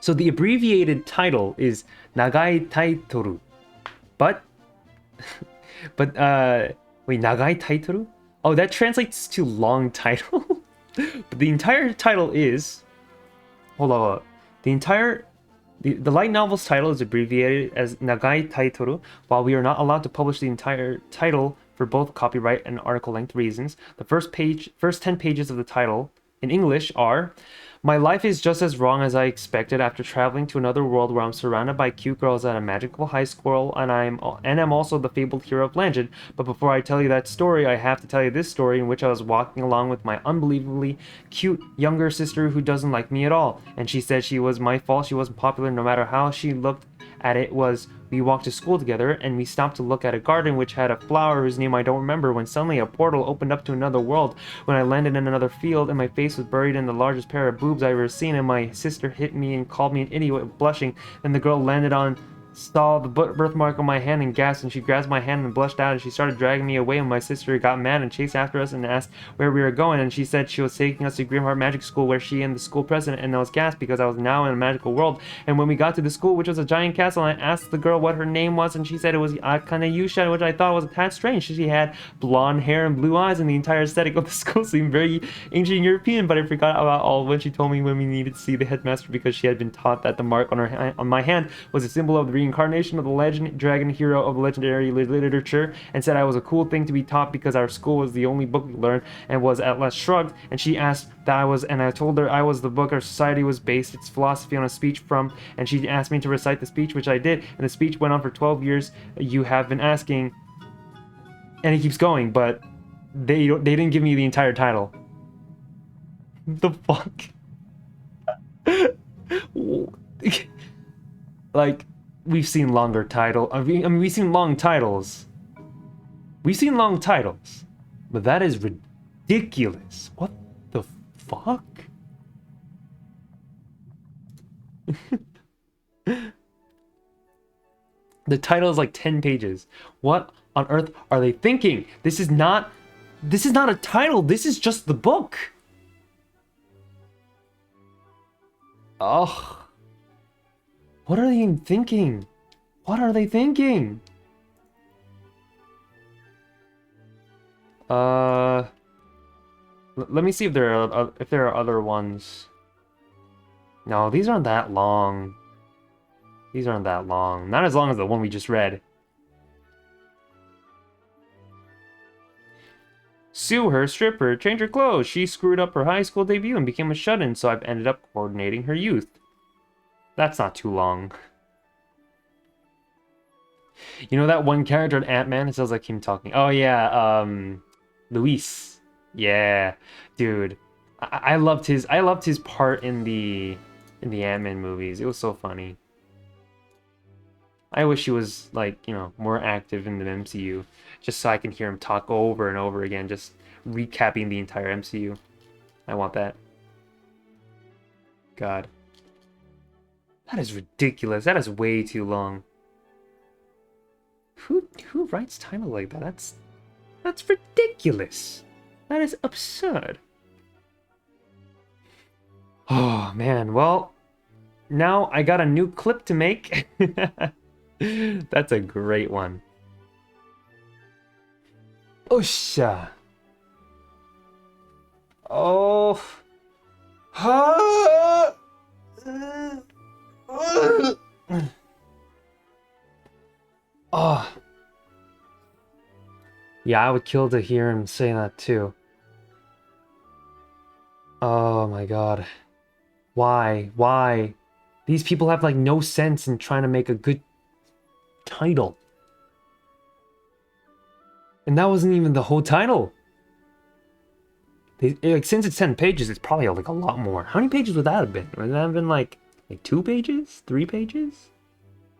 So the abbreviated title is Nagai Taitoru. But... wait, Nagai Taitoru? Oh, that translates to long title? But the entire title is... Hold on. The light novel's title is abbreviated as Nagai Taitoru. While we are not allowed to publish the entire title for both copyright and article length reasons, the first 10 pages of the title in English are: My life is just as wrong as I expected after traveling to another world where I'm surrounded by cute girls at a magical high school, and I'm also the fabled hero of legend. But before I tell you that story, I have to tell you this story in which I was walking along with my unbelievably cute younger sister who doesn't like me at all. And she said she was my fault, she wasn't popular no matter how she looked at it. We walked to school together, and we stopped to look at a garden which had a flower whose name I don't remember, when suddenly a portal opened up to another world. When I landed in another field, and my face was buried in the largest pair of boobs I've ever seen, and my sister hit me and called me an idiot, blushing. Then the girl saw the birthmark on my hand and gasped, and she grabbed my hand and blushed out, and she started dragging me away, and my sister got mad and chased after us and asked where we were going, and she said she was taking us to Grimheart Magic School, where she and the school president, and I was gasped because I was now in a magical world. And when we got to the school, which was a giant castle, I asked the girl what her name was, and she said it was Akane Yusha, which I thought was a tad strange. She had blonde hair and blue eyes, and the entire aesthetic of the school seemed very ancient European, but I forgot about all when she told me when we needed to see the headmaster, because she had been taught that the mark on my hand was a symbol of the reincarnation of the legend dragon hero of legendary literature, and said I was a cool thing to be taught because our school was the only book we learned, and was at last shrugged. And she asked that and I told her I was the book our society was based its philosophy on a speech from, and she asked me to recite the speech, which I did, and the speech went on for 12 years. You have been asking, and it keeps going, but they didn't give me the entire title. The fuck? Like, we've seen longer title. I mean, we've seen long titles. We've seen long titles, but that is ridiculous. What the fuck? The title is like 10 pages. What on earth are they thinking? This is not a title. This is just the book. Ugh. What are they even thinking? What are they thinking? Let me see if there are other ones. No, these aren't that long. These aren't that long. Not as long as the one we just read. Sue her, strip her, change her clothes. She screwed up her high school debut and became a shut-in, so I've ended up coordinating her youth. That's not too long. You know that one character in Ant-Man? It sounds like him talking. Oh yeah, Luis. Yeah, dude. I loved his part in the Ant-Man movies. It was so funny. I wish he was like, more active in the MCU, just so I can hear him talk over and over again, just recapping the entire MCU. I want that. God. That is ridiculous. That is way too long. Who writes title like that? That's ridiculous. That is absurd. Oh man, well, now I got a new clip to make. That's a great one. Osha. Oh. Oh. Yeah, I would kill to hear him say that too. Oh my god. Why? Why? These people have like no sense in trying to make a good title. And that wasn't even the whole title. Like, since it's 10 pages, it's probably like a lot more. How many pages would that have been? Would that have been like 2 pages? 3 pages?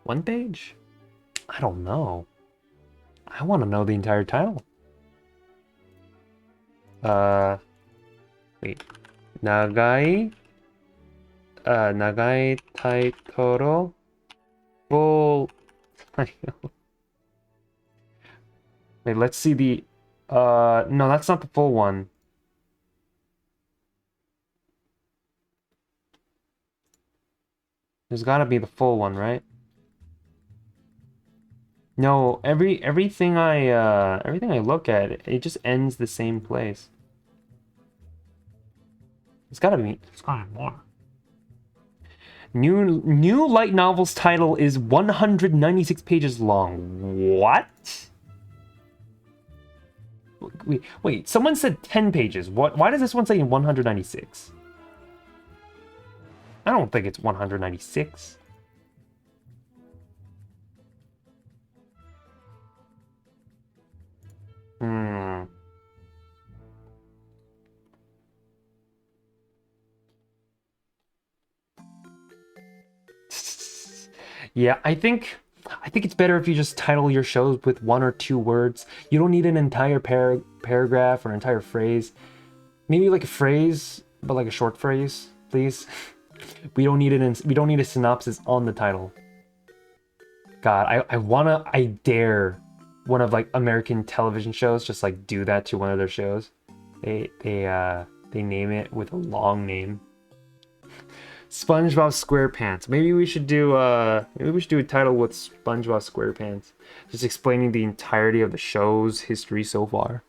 1 page? I don't know. I want to know the entire title. Wait. Nagai taitoro full title. Wait, let's see the no, that's not the full one. There's gotta be the full one, right? No, everything I look at, it just ends the same place. It's gotta be more. New light novel's title is 196 pages long. What? Wait, someone said 10 pages. Why does this one say 196? I don't think it's 196. Hmm. Yeah, I think it's better if you just title your shows with 1 or 2 words. You don't need an entire paragraph or an entire phrase. Maybe like a phrase, but like a short phrase, please. We don't need a synopsis on the title. God, I dare one of like American television shows just like do that to one of their shows. They name it with a long name. SpongeBob SquarePants. Maybe we should do a title with SpongeBob SquarePants, just explaining the entirety of the show's history so far.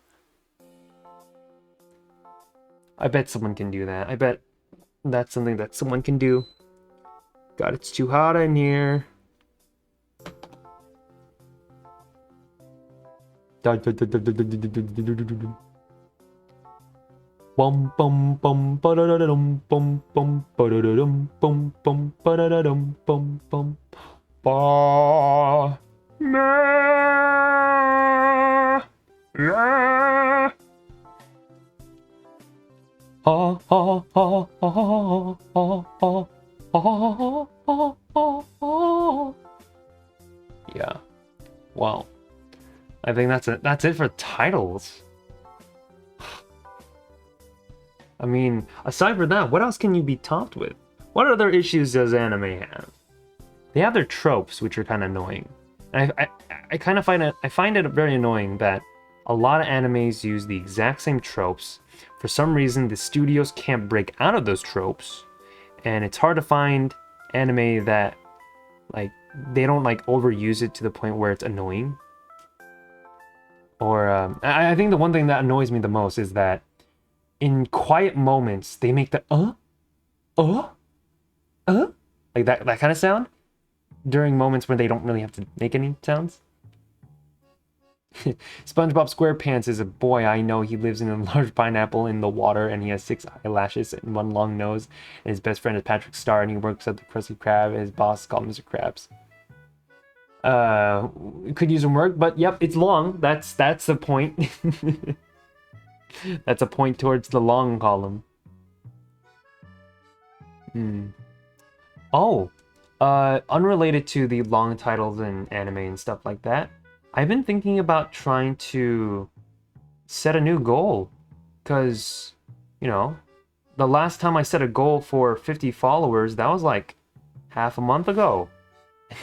I bet someone can do that. I bet that's something that someone can do. God, it's too hot in here. Bum bum bum ba-da-da-dum bum bum ba-da-da-dum bum bum ba-da-da-dum bum bum ba ma la ha ha ha ha ha ha. Yeah. Wow. I think that's it for titles. I mean, aside from that, what else can you be topped with? What other issues does anime have? They have their tropes, which are kind of annoying. And I kind of find it very annoying that a lot of animes use the exact same tropes. For some reason, the studios can't break out of those tropes, and it's hard to find anime that like they don't like overuse it to the point where it's annoying. Or I think the one thing that annoys me the most is that in quiet moments, they make the like that kind of sound during moments where they don't really have to make any sounds. SpongeBob SquarePants is a boy I know. He lives in a large pineapple in the water, and he has 6 eyelashes and 1 long nose. And his best friend is Patrick Star, and he works at the Krusty Krab. And his boss is called Mr. Krabs. Could use some work, but yep, it's long. That's the point. That's a point towards the long column. Oh, unrelated to the long titles and anime and stuff like that, I've been thinking about trying to set a new goal. Because, you know, the last time I set a goal for 50 followers, that was like half a month ago.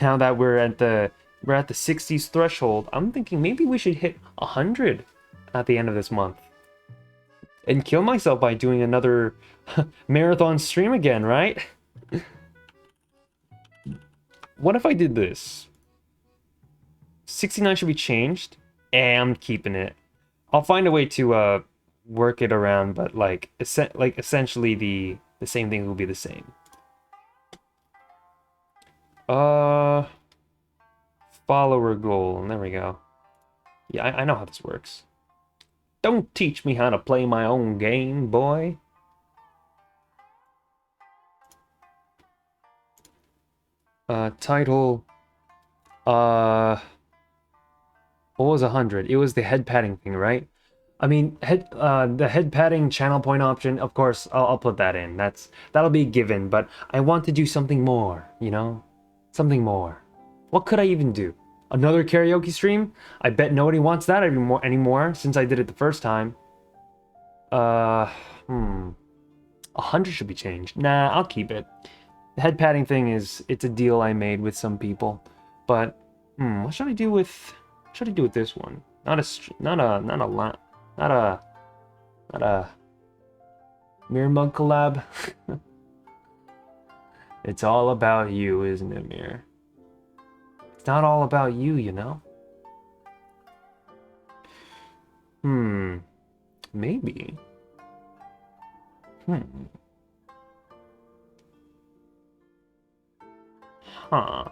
Now that we're at the 60s threshold, I'm thinking maybe we should hit 100 at the end of this month. And kill myself by doing another marathon stream again, right? What if I did this? 69 should be changed, and I'm keeping it. I'll find a way to work it around, but like essentially the same thing will be the same. Follower goal. There we go. Yeah, I know how this works. Don't teach me how to play my own game, boy. Title. What was 100? It was the head padding thing, right? I mean, the head padding channel point option, of course, I'll put that in. That'll be a given, but I want to do something more, you know? Something more. What could I even do? Another karaoke stream? I bet nobody wants that anymore since I did it the first time. 100 should be changed. Nah, I'll keep it. The head padding thing it's a deal I made with some people. But what should I do with this one? Not a Mirror Mug collab. It's all about you, isn't it, Mirror? It's not all about you, you know? Maybe. Huh.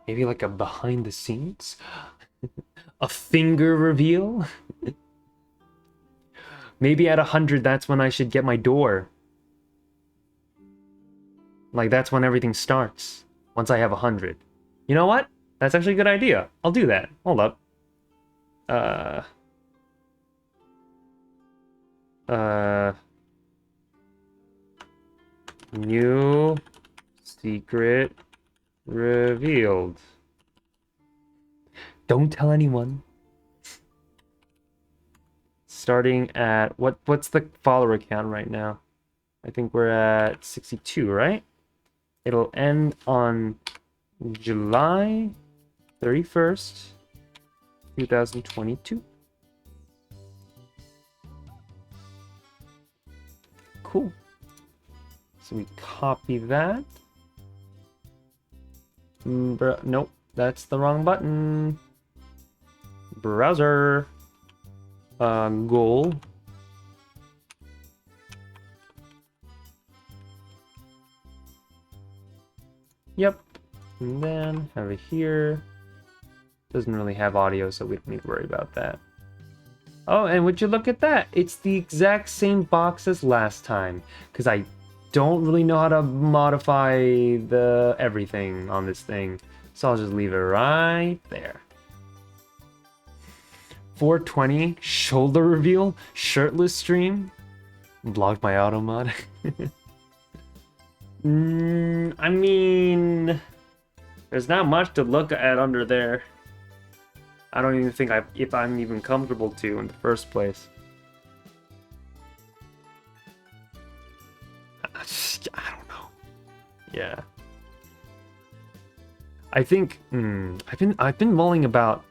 Maybe like a behind the scenes? A finger reveal? Maybe at 100, that's when I should get my door. Like, that's when everything starts. Once I have 100. You know what? That's actually a good idea. I'll do that. Hold up. New secret revealed. Don't tell anyone. Starting at what's the follower count right now? I think we're at 62, right? It'll end on July 31st, 2022. Cool. So we copy that. Nope, that's the wrong button. Browser. Goal. Yep. And then have it here. Doesn't really have audio, so we don't need to worry about that. Oh, and would you look at that? It's the exact same box as last time. Because I don't really know how to modify the everything on this thing. So I'll just leave it right there. 420 shoulder reveal, shirtless stream. Blocked by auto mod. I mean, there's not much to look at under there. I don't even think if I'm even comfortable to in the first place. I don't know. Yeah. I think I've been mulling about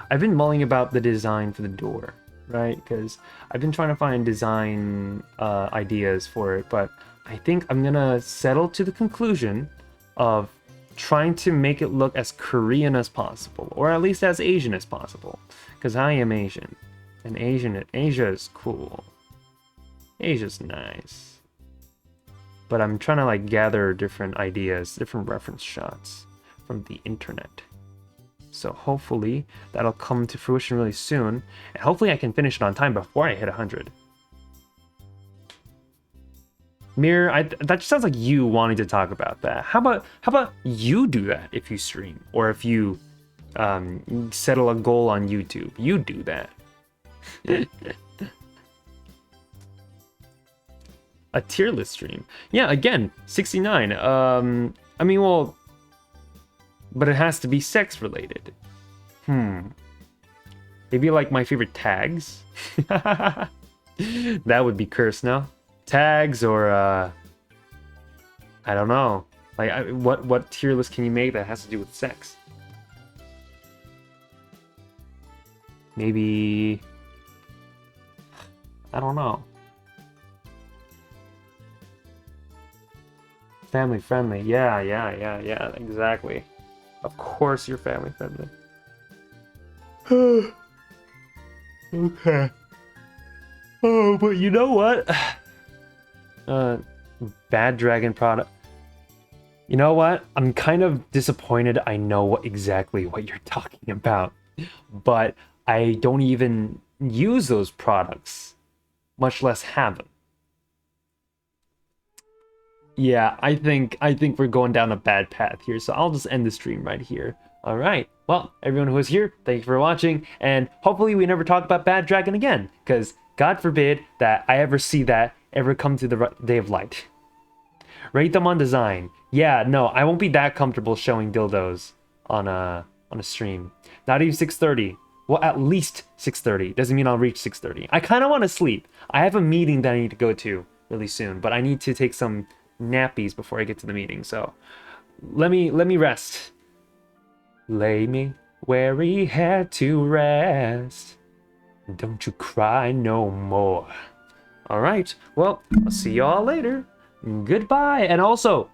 the design for the door, right? Because I've been trying to find design ideas for it, but I think I'm gonna settle to the conclusion of trying to make it look as Korean as possible, or at least as Asian as possible, because I am Asian, and Asia is cool. Asia's nice. But I'm trying to like gather different ideas, different reference shots from the internet. So hopefully that'll come to fruition really soon. And hopefully I can finish it on time before I hit 100. Mirror, that just sounds like you wanting to talk about that. How about you do that if you stream, or if you settle a goal on YouTube? You do that. A tier list stream. Yeah, again, 69. I mean, well, but it has to be sex related. Maybe like my favorite tags. That would be cursed now. Tags, or I don't know. Like, what tier list can you make that has to do with sex? Maybe, I don't know. Family friendly. Yeah, exactly. Of course you're family friendly. Okay. Oh, but you know what? Bad dragon product. You know what? I'm kind of disappointed. I know exactly what you're talking about, but I don't even use those products, much less have them. Yeah, I think we're going down a bad path here, so I'll just end the stream right here. All right. Well, everyone who was here, thank you for watching, and hopefully we never talk about Bad Dragon again, because God forbid that I ever see that ever come to the day of light. Rate them on design. Yeah, no, I won't be that comfortable showing dildos on a stream. Not even 6:30. Well, at least 6:30. Doesn't mean I'll reach 6:30. I kind of want to sleep. I have a meeting that I need to go to really soon, but I need to take some nappies before I get to the meeting, so let me rest. Lay me where he had to rest. Don't you cry no more. All right, well, I'll see y'all later. Goodbye. And also,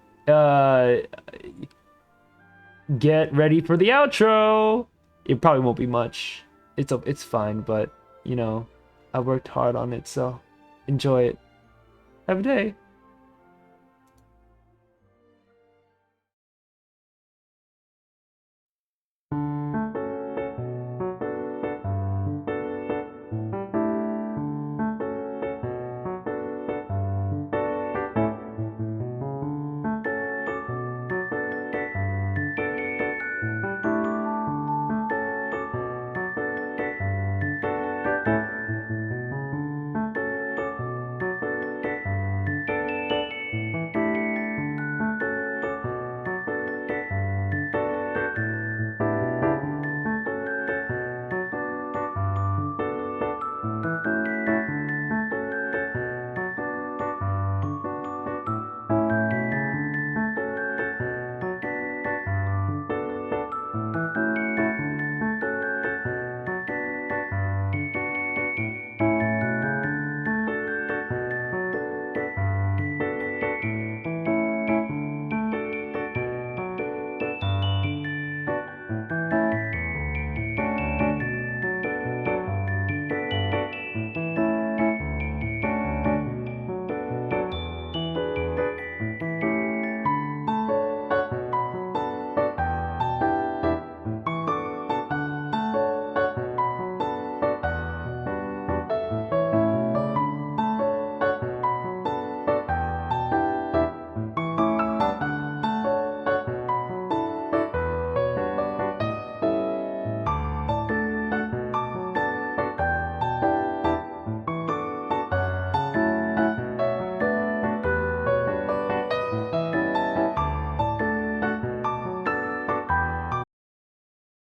get ready for the outro. It probably won't be much. It's fine, but you know, I worked hard on it, so enjoy it. Have a day.